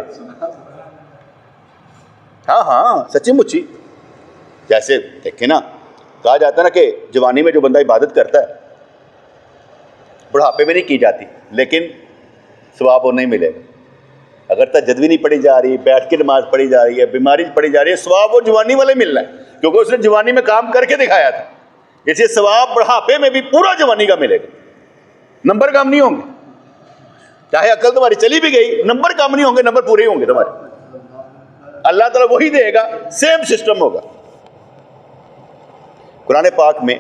हाँ हाँ सच्ची मुच्ची। जैसे देखे ना, कहा जाता है ना कि जवानी में जो बंदा इबादत करता है बुढ़ापे में नहीं की जाती, लेकिन सवाब वो नहीं मिलेगा। अगर तहज्जुद भी नहीं पढ़ी जा रही, बैठ के नमाज पढ़ी जा रही है, बीमारी पढ़ी जा रही है, सवाब वो जवानी वाले मिलना है, क्योंकि उसने जवानी में काम करके दिखाया था। इसलिए सवाब बुढ़ापे में भी पूरा जवानी का मिलेगा, नंबर कम नहीं होंगे। चाहे अकल तुम्हारी चली भी गई, नंबर कम नहीं होंगे, नंबर पूरे होंगे तुम्हारे। अल्लाह ताला वही देगा, सेम सिस्टम होगा। कुरान पाक में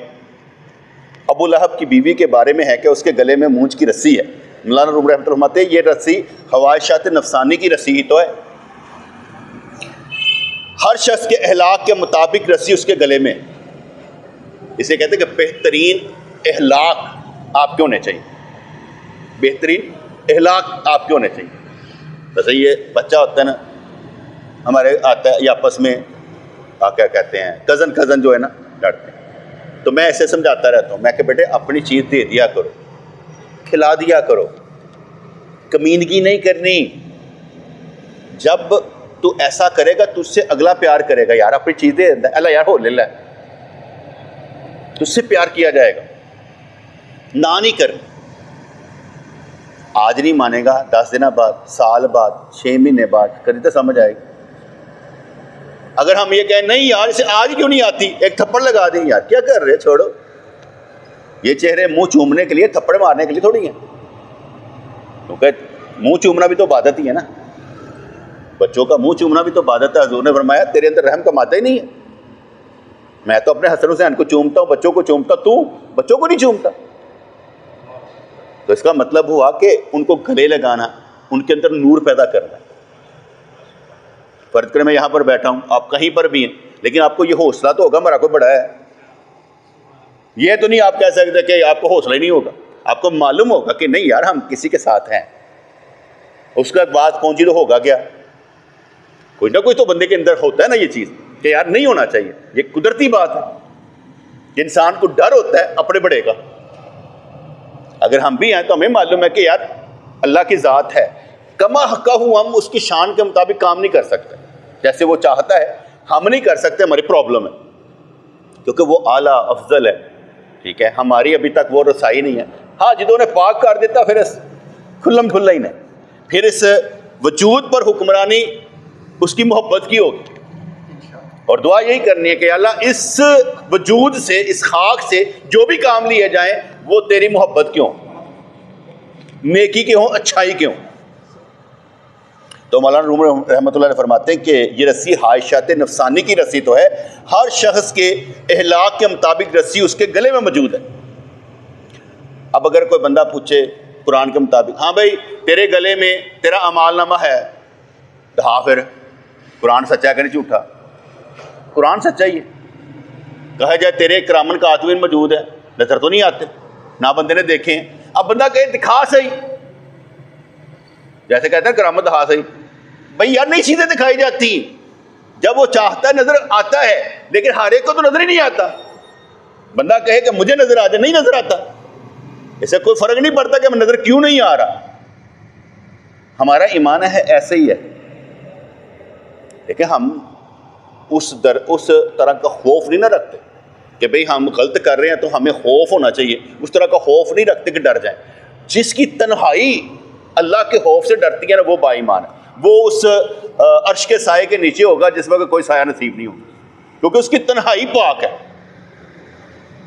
अबू लहब की बीवी के बारे में है कि उसके गले में मूंछ की रस्सी है। मौलाना रूम रहमतुल्लाह फरमाते हैं ये रस्सी ख्वाहिशात नफसानी की रस्सी ही तो है। हर शख्स के अहलाक के मुताबिक रस्सी उसके गले में। इसे कहते हैं कि बेहतरीन अहलाक आपके होने चाहिए, बेहतरीन अहलाक आपके होने चाहिए। जैसे ये बच्चा होता है ना हमारे, आता है ये आपस में क्या कहते हैं, कज़न जो है ना लड़ते हैं, तो मैं ऐसे समझाता रहता हूँ, मैं कि बेटे अपनी चीज़ दे दिया करो, खिला दिया करो, कमीनगी नहीं करनी। जब तू ऐसा करेगा तुझसे अगला प्यार करेगा, यार अपनी चीज़ दे देता है, अल्लाह यार हो ले ला, तुझसे प्यार किया जाएगा। ना नहीं कर, आज नहीं मानेगा, 10 दिन बाद, साल बाद, 6 महीने बाद कभी तो समझ आएगी। अगर हम ये कहें नहीं यार इसे आज क्यों नहीं आती, एक थप्पड़ लगा दें, यार क्या कर रहे, छोड़ो। ये चेहरे मुंह चूमने के लिए, थप्पड़ मारने के लिए थोड़ी है, क्योंकि मुंह चूमना भी तो इबादत ही है ना। बच्चों का मुंह चूमना भी तो इबादत है। हुजूर ने फरमाया तेरे अंदर रहम का मादा ही नहीं है। मैं तो अपने हसन हुसैन को चूमता हूँ, बच्चों को चूमता, तू बच्चों को नहीं चूमता। तो इसका मतलब हुआ कि उनको गले लगाना, उनके अंदर नूर पैदा करना। फर्ज करें मैं यहाँ पर बैठा हूँ, आप कहीं पर भी हैं, लेकिन आपको ये हौसला तो होगा मेरा कोई बड़ा है। ये तो नहीं आप कह सकते कि आपको हौसला ही नहीं होगा, आपको मालूम होगा कि नहीं यार हम किसी के साथ हैं। उसके बाद बात पहुंची तो होगा क्या, कोई ना कोई तो बंदे के अंदर होता है ना ये चीज़ कि यार नहीं होना चाहिए। ये कुदरती बात है, इंसान को डर होता है अपने बड़े का। अगर हम भी हैं तो हमें मालूम है कि यार अल्लाह की ज़ात है, कमा कहूँ हम उसकी शान के मुताबिक काम नहीं कर सकते, जैसे वो चाहता है हम नहीं कर सकते, हमारी प्रॉब्लम है, क्योंकि वो आला अफजल है। ठीक है, हमारी अभी तक वो रसाई नहीं है। हाँ, जिन्होंने पाक कर देता फिर खुल्लम खुल्ला ही नहीं, फिर इस वजूद पर हुक्मरानी उसकी मोहब्बत की होगी। और दुआ यही करनी है कि अल्लाह इस वजूद से, इस खाक से जो भी काम लिए जाएं वो तेरी मोहब्बत क्यों, नेकी के हों, अच्छाई के हों। तो मौलाना रूम रहमतुल्लाह अलैह फरमाते हैं कि ये रस्सी हाइशात नफसानी की रस्सी तो है, हर शख्स के अहलाक के मुताबिक रस्सी उसके गले में मौजूद है। अब अगर कोई बंदा पूछे कुरान के मुताबिक, हाँ भाई तेरे गले में तेरा अमालनामा है, तो हाँ फिर कुरान सच्चा है कि नहीं झूठा? कुरान सच्चा ही है। कहा जाए तेरे करामन कातिबीन मौजूद है, नजर तो नहीं आते, ना बंदे ने देखे हैं। अब बंदा कहे दिखा सही, जैसे कहते हैं करामत दिखा सही, भाई यार नहीं चीजें दिखाई जाती। जब वो चाहता है नजर आता है, लेकिन हर एक को तो नजर ही नहीं आता। बंदा कहे कि मुझे नजर आ जाए, नहीं नजर आता, इससे कोई फर्क नहीं पड़ता कि नजर क्यों नहीं आ रहा। हमारा ईमान है ऐसे ही है, लेकिन हम उस तरह का खौफ नहीं ना रखते कि भाई हम गलत कर रहे हैं तो हमें खौफ होना चाहिए। उस तरह का खौफ नहीं रखते कि डर जाए। जिसकी तन्हाई अल्लाह के खौफ से डरती है ना, वो बाईमान है। वो उस अर्श के साए के नीचे होगा जिस वक्त कोई साया नसीब नहीं होगा, क्योंकि उसकी तन्हाई पाक है,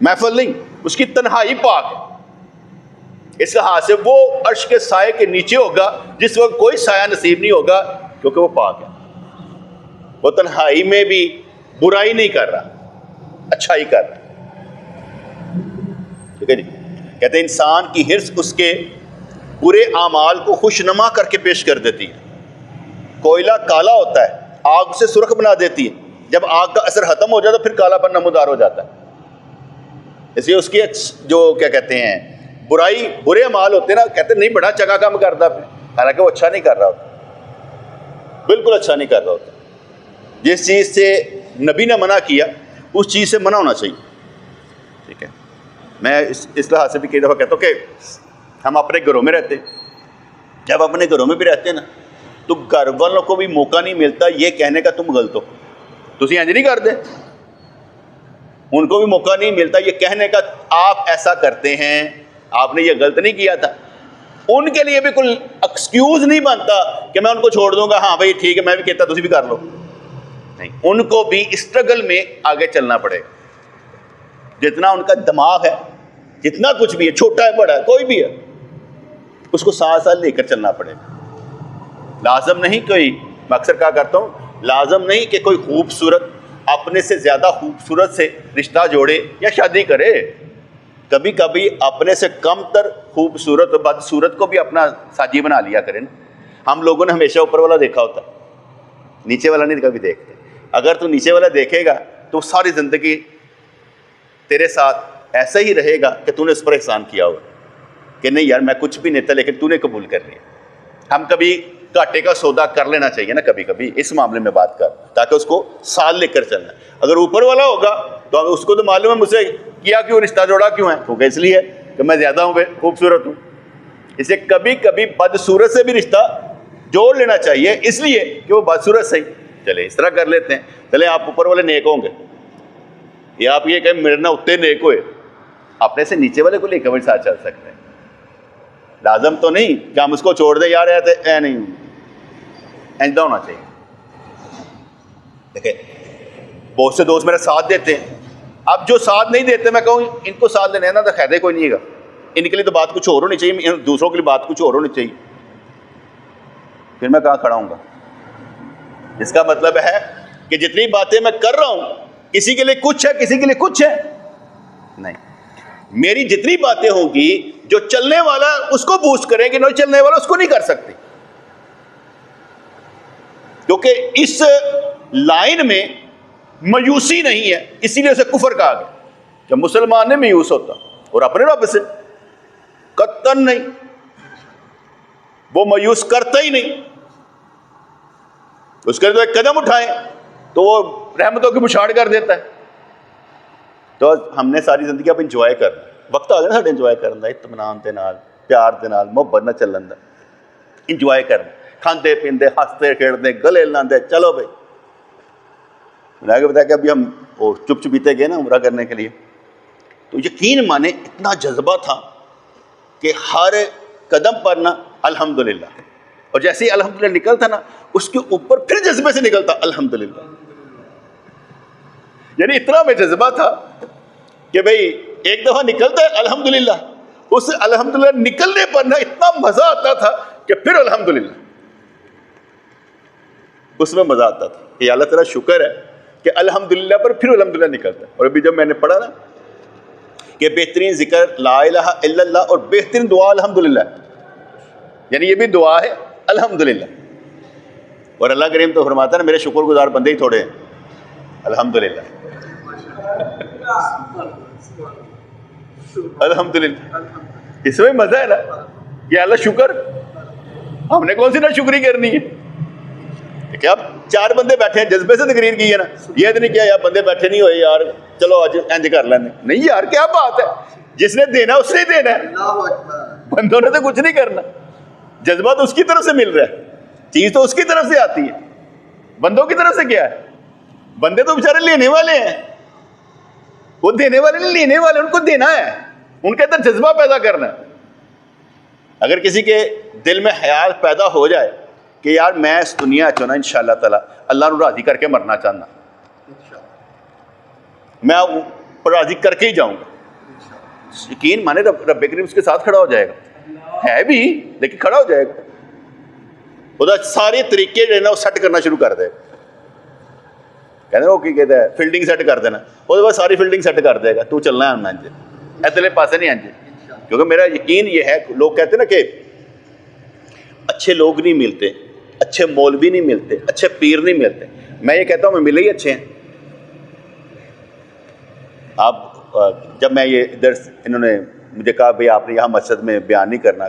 महफिल नहीं, उसकी तन्हाई पाक है। इस लिहाज से वो अर्श के साए के नीचे होगा जिस वक्त कोई साया नसीब नहीं होगा, क्योंकि वो पाक है। वो तन्हाई में भी बुराई नहीं कर रहा, अच्छाई कर रहा। ठीक है जी। कहते हैं इंसान की हिर्स उसके बुरे आमाल को खुशनुमा करके पेश कर देती है। कोयला काला होता है, आग उसे सुर्ख बना देती है। जब आग का असर खत्म हो जाए तो फिर कालापन नमूदार हो जाता है। इसलिए उसकी जो क्या कहते हैं बुराई, बुरे अमाल होते हैं ना, कहते हैं नहीं बड़ा चंगा काम करता, हालांकि वो अच्छा नहीं कर रहा होता, बिल्कुल अच्छा नहीं कर रहा होता। जिस चीज़ से नबी ने मना किया उस चीज़ से मना होना चाहिए। ठीक है, मैं इस लिहाज से भी कई दफ़ा कहता हूँ कि हम अपने घरों में रहते हैं, जब अपने घरों में भी रहते हैं ना, तो घर वालों को भी मौका नहीं मिलता ये कहने का तुम गलत हो, तुम इंज नहीं करते। उनको भी मौका नहीं मिलता ये कहने का आप ऐसा करते हैं, आपने ये गलत नहीं किया था। उनके लिए भी कोई एक्सक्यूज़ नहीं बनता कि मैं उनको छोड़ दूंगा, हाँ भाई ठीक है मैं भी कहता तुम भी कर लो। नहीं, उनको भी स्ट्रगल में आगे चलना पड़ेगा। जितना उनका दिमाग है, जितना कुछ भी है, छोटा है बड़ा है कोई भी है, उसको साथ साथ लेकर चलना पड़ेगा। लाजम नहीं कोई, मैं अक्सर कहा करता हूँ, लाजम नहीं कि कोई खूबसूरत अपने से ज़्यादा खूबसूरत से रिश्ता जोड़े या शादी करे। कभी कभी अपने से कम तर खूबसूरत और बदसूरत को भी अपना साजी बना लिया करें ना। हम लोगों ने हमेशा ऊपर वाला देखा होता, नीचे वाला नहीं कभी देखते। अगर तू नीचे वाला देखेगा तो सारी ज़िंदगी तेरे साथ ऐसा ही रहेगा कि तूने उस पर एहसान किया होगा कि नहीं यार मैं कुछ भी नहीं था लेकिन तूने कबूल कर लिया। हम कभी घाटे का सौदा कर लेना चाहिए ना, कभी कभी इस मामले में बात कर, ताकि उसको साल लेकर चलना। अगर ऊपर वाला होगा तो उसको तो मालूम है मुझसे किया क्यों, रिश्ता जोड़ा क्यों है, क्योंकि इसलिए कि मैं ज़्यादा हूँ, खूबसूरत हूँ। इसे कभी कभी बदसूरत से भी रिश्ता जोड़ लेना चाहिए, इसलिए कि वो बदसूरत सही। चले इस तरह कर लेते हैं, चले आप ऊपर वाले नेक होंगे, या आप ये कहें मेरे ना उतने नेक हुए, अपने से नीचे वाले को लेकर भी साथ चल सकते हैं। लाजम तो नहीं कि हम उसको छोड़ दें यार, ऐ नहीं, ऐसा होना चाहिए। देखिए बहुत से दोस्त मेरा साथ देते हैं, अब जो साथ नहीं देते मैं कहूँ इनको साथ देने ना तो फायदा कोई नहीं है। इनके लिए तो बात कुछ और होनी चाहिए, दूसरों के लिए बात कुछ और होनी चाहिए, फिर मैं कहाँ खड़ा हूँगा। इसका मतलब है कि जितनी बातें मैं कर रहा हूँ किसी के लिए कुछ है, किसी के लिए कुछ है नहीं। मेरी जितनी बातें होंगी जो चलने वाला उसको बूस्ट करेंगे, नहीं चलने वाला उसको नहीं कर सकती, क्योंकि इस लाइन में मायूसी नहीं है, इसीलिए उसे कुफर कहा गया। जब मुसलमान ने मायूस होता और अपने रब से कत्तन नहीं, वो मायूस करता ही नहीं, उसके लिए तो एक कदम उठाए तो वो रहमतों की बुछाड़ कर देता है। तो हमने सारी जिंदगी अब इंजॉय करना, वक्त आ गया ना इंजॉय करना, इत्मीनान के नाल, प्यार के नाल, मुहब्बत ना चलन दा इंजॉय करना, खाते पींदे हंसते खेलते गले लाते, चलो भाई। मैंने आगे बताया कि अभी हम वो चुप चुपीते गए ना उम्रा करने के लिए, तो यकीन माने इतना जज्बा था कि हर कदम पर ना अल्हम्दुलिल्लाह, और जैसे ही अल्हम्दुलिल्लाह निकलता ना उसके ऊपर फिर जज्बे से निकलता अल्हम्दुलिल्लाह। यानी इतना में जज्बा था कि भाई एक दफा निकलता है अल्हम्दुलिल्लाह, उस अल्हम्दुलिल्लाह निकलने पर ना इतना मजा आता था कि फिर अल्हम्दुलिल्लाह, उसमें मजा आता था कि अल्लाह तेरा शुक्र है कि अल्हम्दुलिल्लाह पर फिर अल्हम्दुलिल्लाह निकलता है। और अभी जब मैंने पढ़ा ना कि बेहतरीन जिक्र ला इलाहा इल्लल्लाह और बेहतरीन दुआ अल्हम्दुलिल्लाह, यानी ये भी दुआ है अल्हम्दुलिल्लाह। और अल्लाह करीम तो फरमाता है ना, मेरे शुक्रगुजार बंदे ही थोड़े हैं, अल्हम्दुलिल्लाह अल्हम्दुलिल्लाह। इसमें मजा है ना कि अल्लाह शुक्र, हमने कौन सी ना शुक्री करनी है। क्या चार बंदे बैठे हैं, जज्बे से तकरीर की है ना, ये तो नहीं किया यार बंदे बैठे नहीं हुए यार चलो आज इंज कर लेने, नहीं यार क्या बात है, जिसने देना उसने ही देना है, बंदों ने तो कुछ नहीं करना, जज्बा तो उसकी तरफ से मिल रहा है, चीज तो उसकी तरफ से आती है, बंदों की तरफ से क्या है, बंदे तो बेचारे लेने वाले हैं, वो देने वाले नहीं लेने वाले, उनको देना है, उनके अंदर जज्बा पैदा करना है। अगर किसी के दिल में ख्याल पैदा हो जाए कि यार मैं इस दुनिया चो ना इंशाअल्लाह ताला अल्लाह को राजी करके मरना चाहना, मैं ऊपर राजी करके ही जाऊंगा, यकीन माने रब करीम उसके साथ खड़ा हो जाएगा, है भी लेकिन खड़ा हो जाएगा, ਉਹਦਾ सारे तरीके जो है ना वो सैट करना शुरू कर देगा। कहते वो की कहता है फील्डिंग सैट कर देना, उसके बाद सारी फील्डिंग सैट कर देगा, तू चलना है अंज इधरले पासे नहीं अंज, क्योंकि मेरा यकीन ये है, लोग कहते ना कि अच्छे लोग नहीं मिलते, अच्छे मौलवी नहीं मिलते, अच्छे पीर नहीं मिलते, मैं ये कहता हूँ मैं मिले ही अच्छे हैं। आप जब मैं ये इधर इन्होंने मुझे कहा भाई आपने यहाँ मस्जिद में बयान नहीं करना,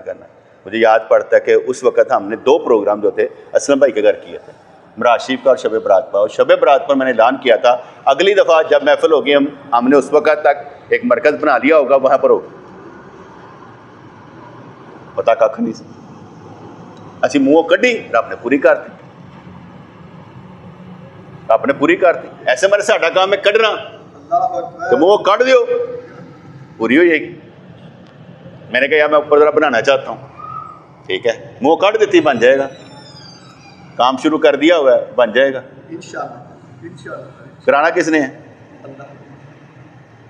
मुझे याद पड़ता है कि उस वक़्त हमने 2 प्रोग्राम जो थे असलम भाई के घर किए थे, मराज शरीफ का और शब बरात पर, और शब बरात पर मैंने ऐलान किया था अगली दफ़ा जब महफिल होगी हमने उस वक़्त तक एक मरकज़ बना लिया होगा, वहाँ पर होगा, पता कख नहीं सी, असी मूँहों कढ़ी रब ने पूरी कर दी, रब ने पूरी कर दी, ऐसे मेरे साडा काम है कढ़ना, तो मूँह कढ़ दियो पूरी हो जाएगी। मैंने कहा यार मैं ऊपर ज़रा बनाना चाहता हूँ, ठीक है, मुँह काट देती बन जाएगा, काम शुरू कर दिया हुआ है बन जाएगा इंशाअल्लाह। कराना किसने है,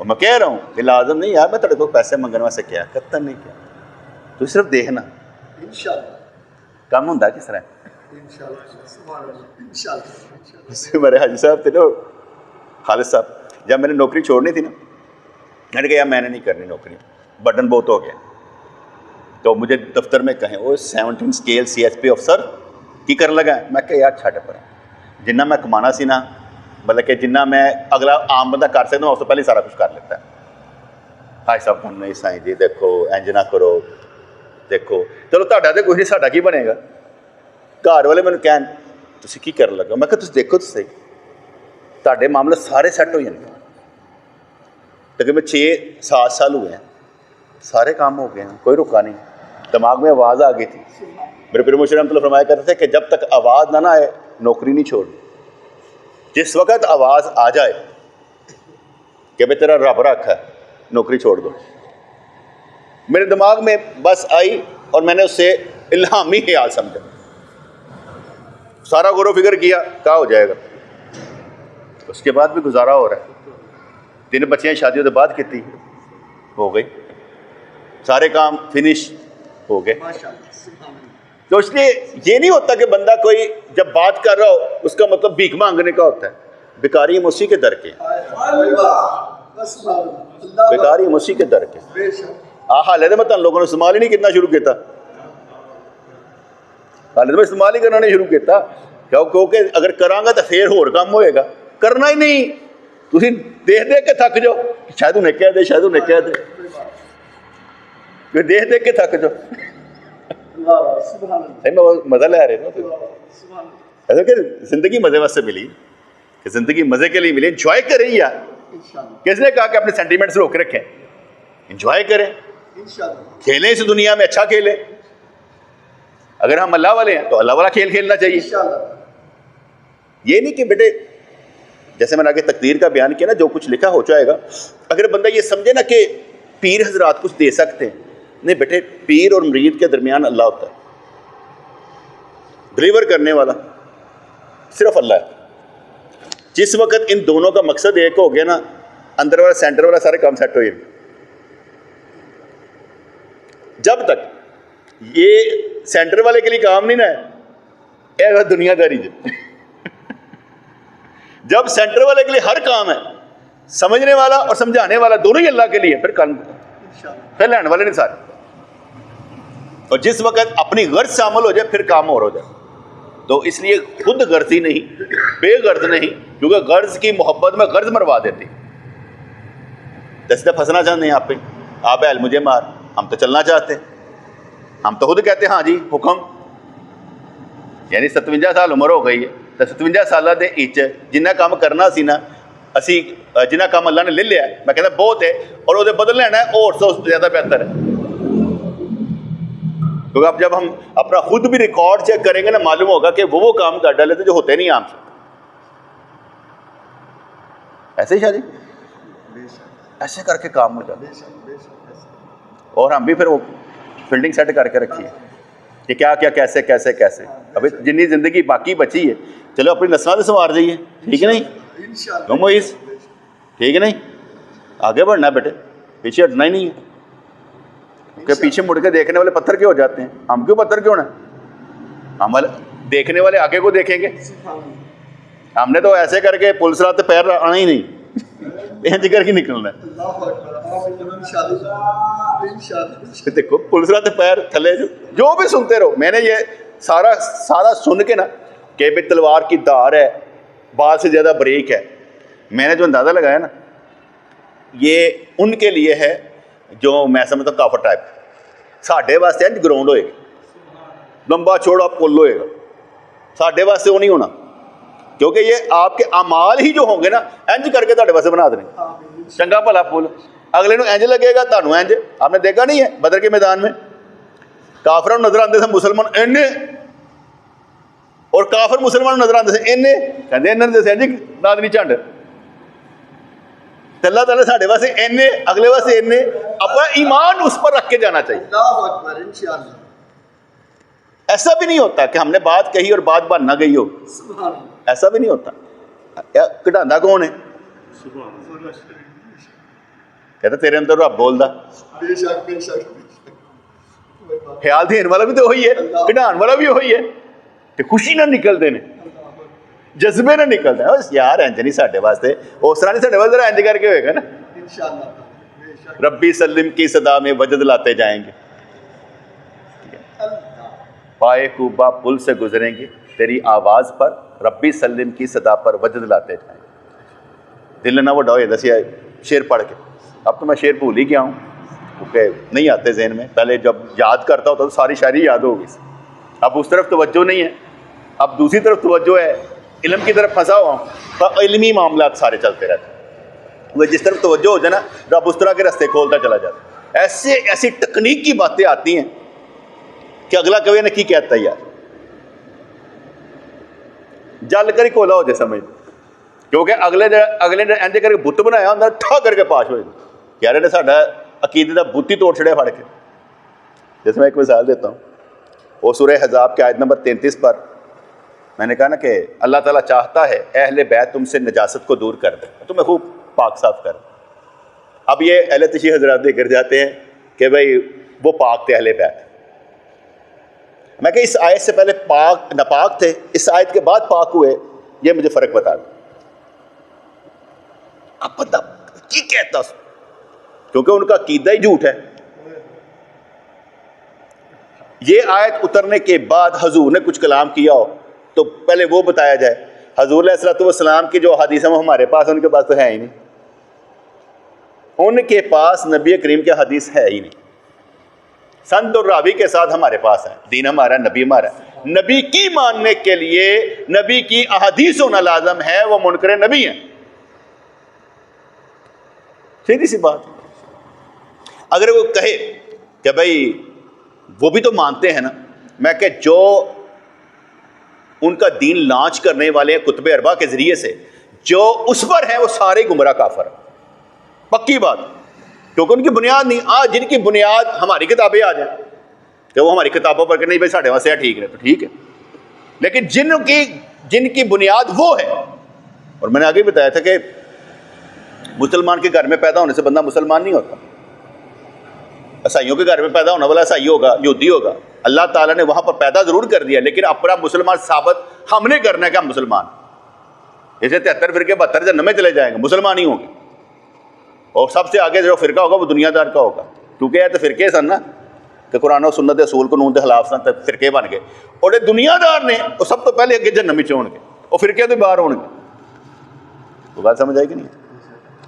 और मैं कह रहा हूँ कि लाजम नहीं यार मैं तेरे को पैसे मंगने वास्ते क्या कत्तन नहीं किया, तू सिर्फ देखना इंशाअल्लाह काम होंगे किस तरह इंशाअल्लाह। मेरे हाजी साहब थे ना खालिद साहब, जब मैंने नौकरी छोड़नी थी ना, मैंने कहा यार मैंने नहीं करनी नौकरी, बर्डन बहुत हो गया, तो मुझे दफ्तर में कहें वो 17 स्केल CSP अफसर की कर लगा, मैं कहा यार छड़ पर जिन्ना मैं कमाना सी ना, मतलब कि जिन्ना मैं अगला आम बंदा कर सकता हूँ उससे पहले सारा कुछ कर लेता है। हाय साहब नहीं साईं जी देखो इंज ना करो, देखो चलो ਤੁਹਾਡਾ ਤੇ कुछ नहीं साडा की बनेगा, घर वाले मैंने कहन तुसीं की कर लगा, मैं कहा तुसीं देखो तो सही ਤੁਹਾਡੇ मामले सारे सैट हो जाएंगे, तकरीबन 6-7 साल हुए हैं, सारे काम हो गए हैं, कोई रुका नहीं, दिमाग में आवाज़ आ गई थी, मेरे पीर मुर्शिद रहमतुल्लाह फरमाया करते थे कि जब तक आवाज़ ना आए नौकरी नहीं छोड़नी, जिस वक्त आवाज़ आ जाए कि भाई तेरा रब रखा है नौकरी छोड़ दो, मेरे दिमाग में बस आई और मैंने उससे इल्हामी ख्याल समझा, सारा गौर फिक्र किया क्या हो जाएगा, उसके बाद भी गुजारा हो रहा है, 3 बच्चियाँ शादियों के बाद की हो गई, सारे काम फिनिश हो गए। तो इसलिए ये नहीं होता कि बंदा कोई जब बात कर रहा हो उसका मतलब भीख मांगने का होता है, भिखारी हम उसी के दर के, भिखारी हम उसी के दर के। हाल मैं तुम लोगों ने इस्तेमाल ही नहीं करना शुरू किया, हाल मैं इस्तेमाल ही करना नहीं शुरू किया, क्योंकि अगर करांगा तो फिर होर काम होएगा, करना ही नहीं, तुम देख देख के थक जाओ, शायद उन्हें कह दे शायद उन्हें कह दे, देख देख के थक जाओ, मजा ले रहे ना, ऐसा कि जिंदगी मजे वास्ते मिली, कि जिंदगी मजे के लिए मिली, एंजॉय करें यार, किसने कहा कि अपने सेंटीमेंट्स रोक रखें, एंजॉय करें, खेलें इस दुनिया में, अच्छा खेलें, अगर हम अल्लाह वाले हैं तो अल्लाह वाला खेल खेलना चाहिए, ये नहीं कि बेटे जैसे मैंने आगे तकदीर का बयान किया ना, जो कुछ लिखा हो जाएगा। अगर बंदा ये समझे ना कि पीर हजरात कुछ दे सकते हैं, नहीं बेटे, पीर और मरीद के दरमियान अल्लाह होता है, डिलीवर करने वाला सिर्फ अल्लाह है। जिस वक्त इन दोनों का मकसद एक हो गया ना, अंदर वाला सेंटर वाला सारे काम सेट हो जाएंगे। जब तक ये सेंटर वाले के लिए काम नहीं ना है, यह दुनियादारी है। जब सेंटर वाले के लिए हर काम है, समझने वाला और समझाने वाला दोनों ही अल्लाह के लिए, फिर लैंड वाले नहीं सारे। और जिस वक्त अपनी गर्ज शामिल हो जाए, फिर काम और हो जाए। तो इसलिए खुद गर्जी नहीं, बेगर्ज नहीं, क्योंकि गर्ज की मोहब्बत में गर्ज मरवा देती। जैसे फंसना चाहते हैं आप पे, आप है मुझे मार, हम तो चलना चाहते हैं, हम तो खुद कहते हैं हाँ जी हुक्म। यानी 57 साल उम्र हो गई है, तो 57 साल के इच जिन्ना काम करना सी ना असी, जिन्ना काम अल्लाह ने ले लिया, मैं कहता बहुत है, और वो बदल लेना है और तो ज़्यादा बेहतर है। क्योंकि अब जब हम अपना खुद भी रिकॉर्ड चेक करेंगे ना, मालूम होगा कि वो काम कर डाले थे जो होते नहीं आम से। ऐसे ही शादी ऐसे करके काम हो जाता। और हम भी फिर वो फील्डिंग सेट करके रखी है कि क्या क्या कैसे कैसे कैसे। अभी जितनी जिंदगी बाकी बची है, चलो अपनी नस्लों से संवार जाइए, ठीक है नहीं मोइस, ठीक है नहीं, आगे बढ़ना बेटे, पीछे हटना ही नहीं है। कि पीछे मुड़ के देखने वाले पत्थर क्यों हो जाते हैं? हम क्यों पत्थर क्यों ना? हम देखने वाले आगे को देखेंगे। हमने तो ऐसे करके पुलिस रात पैर आना ही नहीं, ऐसे करके निकलना है। देखो पुलिस रात पैर थले, जो भी सुनते रहो। मैंने ये सारा सुन के ना कि भाई तलवार की धार है, बाल से ज़्यादा बरीक है, मैंने जो अंदाज़ा लगाया ना, ये उनके लिए है जो मैं समझता हूँ काफर टाइप। साढ़े वास्ते इंज ग्राउंड होएगा, लंबा चौड़ा पुल होएगा, साढ़े वास्ते वो नहीं होना, क्योंकि ये आपके अमाल ही जो होंगे ना इंज करके ਤੁਹਾਡੇ वास्ते बना देने। चंगा भला पुल अगले ਨੂੰ इंज लगेगा, ਤੁਹਾਨੂੰ इंज। आपने देखा नहीं है बदर के मैदान में काफिरों नजर आते थे मुसलमान इन्ने, और काफिर मुसलमान नजर आते थे इन्ने, कहते इन्होंने दसिया जी नादनी झंड। अल्लाह ताला साढ़े वास्ते इन्ने, अगले वास्ते इन्ने, अपना ईमान उस पर रख के जाना चाहिए। ऐसा भी नहीं होता कि हमने बात कही और बात बन ना गई हो, ऐसा भी नहीं होता। घटांदा कौन है? कहता तेरे अंदर रब बोलदा, ख्याल देने वाला भी तो वही है, घटाने वाला भी वही है। तो खुशी ना निकलते हैं, जज्बे ना निकलते हैं, यार इंज नहीं साढ़े वास्ते, उस तरह नहीं साढ़े वास्ते, इंज करके होएगा ना। रब्बी सल्लिम की सदा में वजद लाते जाएंगे, पाए कूबा पुल से गुजरेंगे, तेरी आवाज़ पर रब्बी सल्लिम की सदा पर वजद लाते जाएंगे। दिल ना वो डोए दसिया शेर पढ़ के, अब तो मैं शेर भूल ही गया हूँ क्योंकि नहीं आते जहन में। पहले जब याद करता होता तो सारी शायरी याद होगी, अब उस तरफ तवज्जो नहीं है, अब दूसरी तरफ तवज्जो है, इल्म की तरफ फंसा हुआ हूँ, तो इल्मी मामला सारे चलते रहते हैं। वह जिस तरफ तवज्जो हो जाए ना, रब उस तरह के रास्ते खोलता चला जाता है। ऐसे ऐसी तकनीक की बातें आती हैं कि अगला कभी ने की कहता है यार, जल कर ही कोला हो जाए समझ, क्योंकि अगले ने इंज करके बुत बनाया होंगे, ठा करके पास हो जाए यार, इन्हें साडा अकीदे का बुत ही तोड़ छड़िया फड़ के। जैसे मैं एक मिसाल देता हूँ, वो सूरह हज़ाब के आयत नंबर 33 पर मैंने कहा ना कि अल्लाह ताला चाहता है अहले बैत तुमसे नजासत को दूर कर दे, तुम्हें खूब पाक साफ कर। अब ये अहले तशरीह हजरात देकर जाते हैं कि भाई वो पाक थे अहले बैत। मैं कि इस आयत से पहले पाक नापाक थे, इस आयत के बाद पाक हुए, ये मुझे फ़र्क बता दो। अब बंदा की कहता, क्योंकि उनका अकीदा ही झूठ है। ये आयत उतरने के बाद हजूर ने कुछ कलाम किया हो तो पहले वो बताया जाए। हजूर अलैहिस्सलाम की जो हदीस है वो हमारे पास, उनके पास तो है ही नहीं। उनके पास नबी करीम के हदीस है ही नहीं, संत और रावी के साथ हमारे पास है। दीन हमारा, नबी हमारा। नबी की मानने के लिए नबी की अहदीस होना लाजम है, वो मुनकर नबी है, सीधी सी बात। अगर वो कहे कि भाई वो भी तो मानते हैं ना, मैं कि जो उनका दीन लॉन्च करने वाले हैं कुतुब अरबा के ज़रिए से, जो उस पर है वो सारे गुमराह काफर है, पक्की बात, क्योंकि उनकी बुनियाद नहीं। आज जिनकी बुनियाद हमारी किताबें आ जाए कि वो हमारी किताबों पर नहीं भाई साढ़े वास्ते ठीक है, तो ठीक है, लेकिन जिनकी बुनियाद वो है। और मैंने आगे बताया था कि मुसलमान के घर में पैदा होने से बंदा मुसलमान नहीं होता। ईसाइयों के घर में पैदा होने वाला ईसाई होगा, यहूदी होगा। अल्लाह ताला ने वहां पर पैदा जरूर कर दिया, लेकिन अपना मुसलमान साबित हमने करना है कि हम मुसलमान। जैसे 73 फिरके 72 जन्नत में चले जाएंगे, मुसलमान ही होंगे। और सबसे आगे जो फिरका होगा वो दुनियादार का होगा, क्योंकि यह तो फिरके सन ना कि कुरान और सुन्नत असूल कानून के खिलाफ सन, तो फिरके बन गए। और दुनियादार ने वो सब तो पहले अगे जन्नत में होंगे, वो फिरके तो बाहर होंगे। वो बात समझ आएगी नहीं?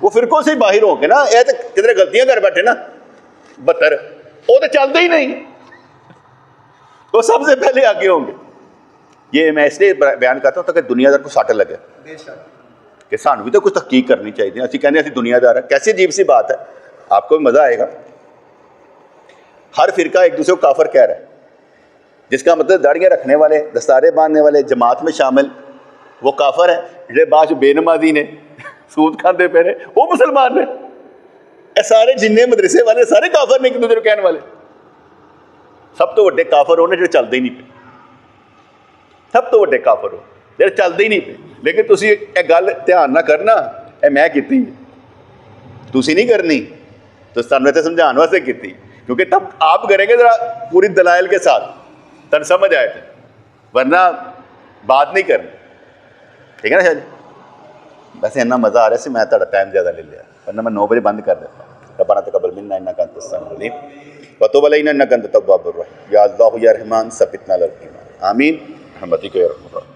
वो फिरकों से ही बाहर हो गए ना, यह तो कितने गलतियां कर बैठे ना 72, वो तो चलते ही नहीं, वो सबसे पहले आगे होंगे। ये मैं इसलिए बयान करता हूँ ताकि दुनियादार को सट लगे कि सानू भी तो कुछ तहकीक करनी चाहिए। असं कहने असं दुनियादार है, कैसी अजीब सी बात है, आपको भी मजा आएगा। हर फिरका एक दूसरे को काफर कह रहा है, जिसका मतलब दाढ़ियाँ रखने वाले, दस्तारे बांधने वाले, जमात में शामिल, वो काफर है। जो बाद बेनमाजी ने सूद खाते पे वो मुसलमान ने। सारे जिन्ने मदरसे वाले सारे काफर ने एक दूसरे को कहने वाले। सब तो वड्डे काफर होने जो चलते ही नहीं पे, सब तो वड्डे काफर हो जो चलते ही नहीं पे। लेकिन तुसी एक गल ध्यान ना करना, ए मैं कीती, तुसी नहीं करनी, तो सानू इत्थे समझाने वास्ते कीती, क्योंकि तब आप करेंगे जरा पूरी दलाइल के साथ, तन समझ आए थे, वरना बात नहीं करनी। ठीक है ना शाह जी? वैसे इन्ना मज़ा आ रहा है, मैं थोड़ा टाइम ज़्यादा ले लिया, वरना मैं 9 बजे बंद कर देता। रब्बना तक़ब्बल मिन्ना इन्नका अंतस समीउल अलीम व तुब अलैना इन्नका अंतत तव्वाबुर रहीम या अल्लाह या रहमान सब्बितना अलल ईमान। आमीन। रहमतिक या रहमान।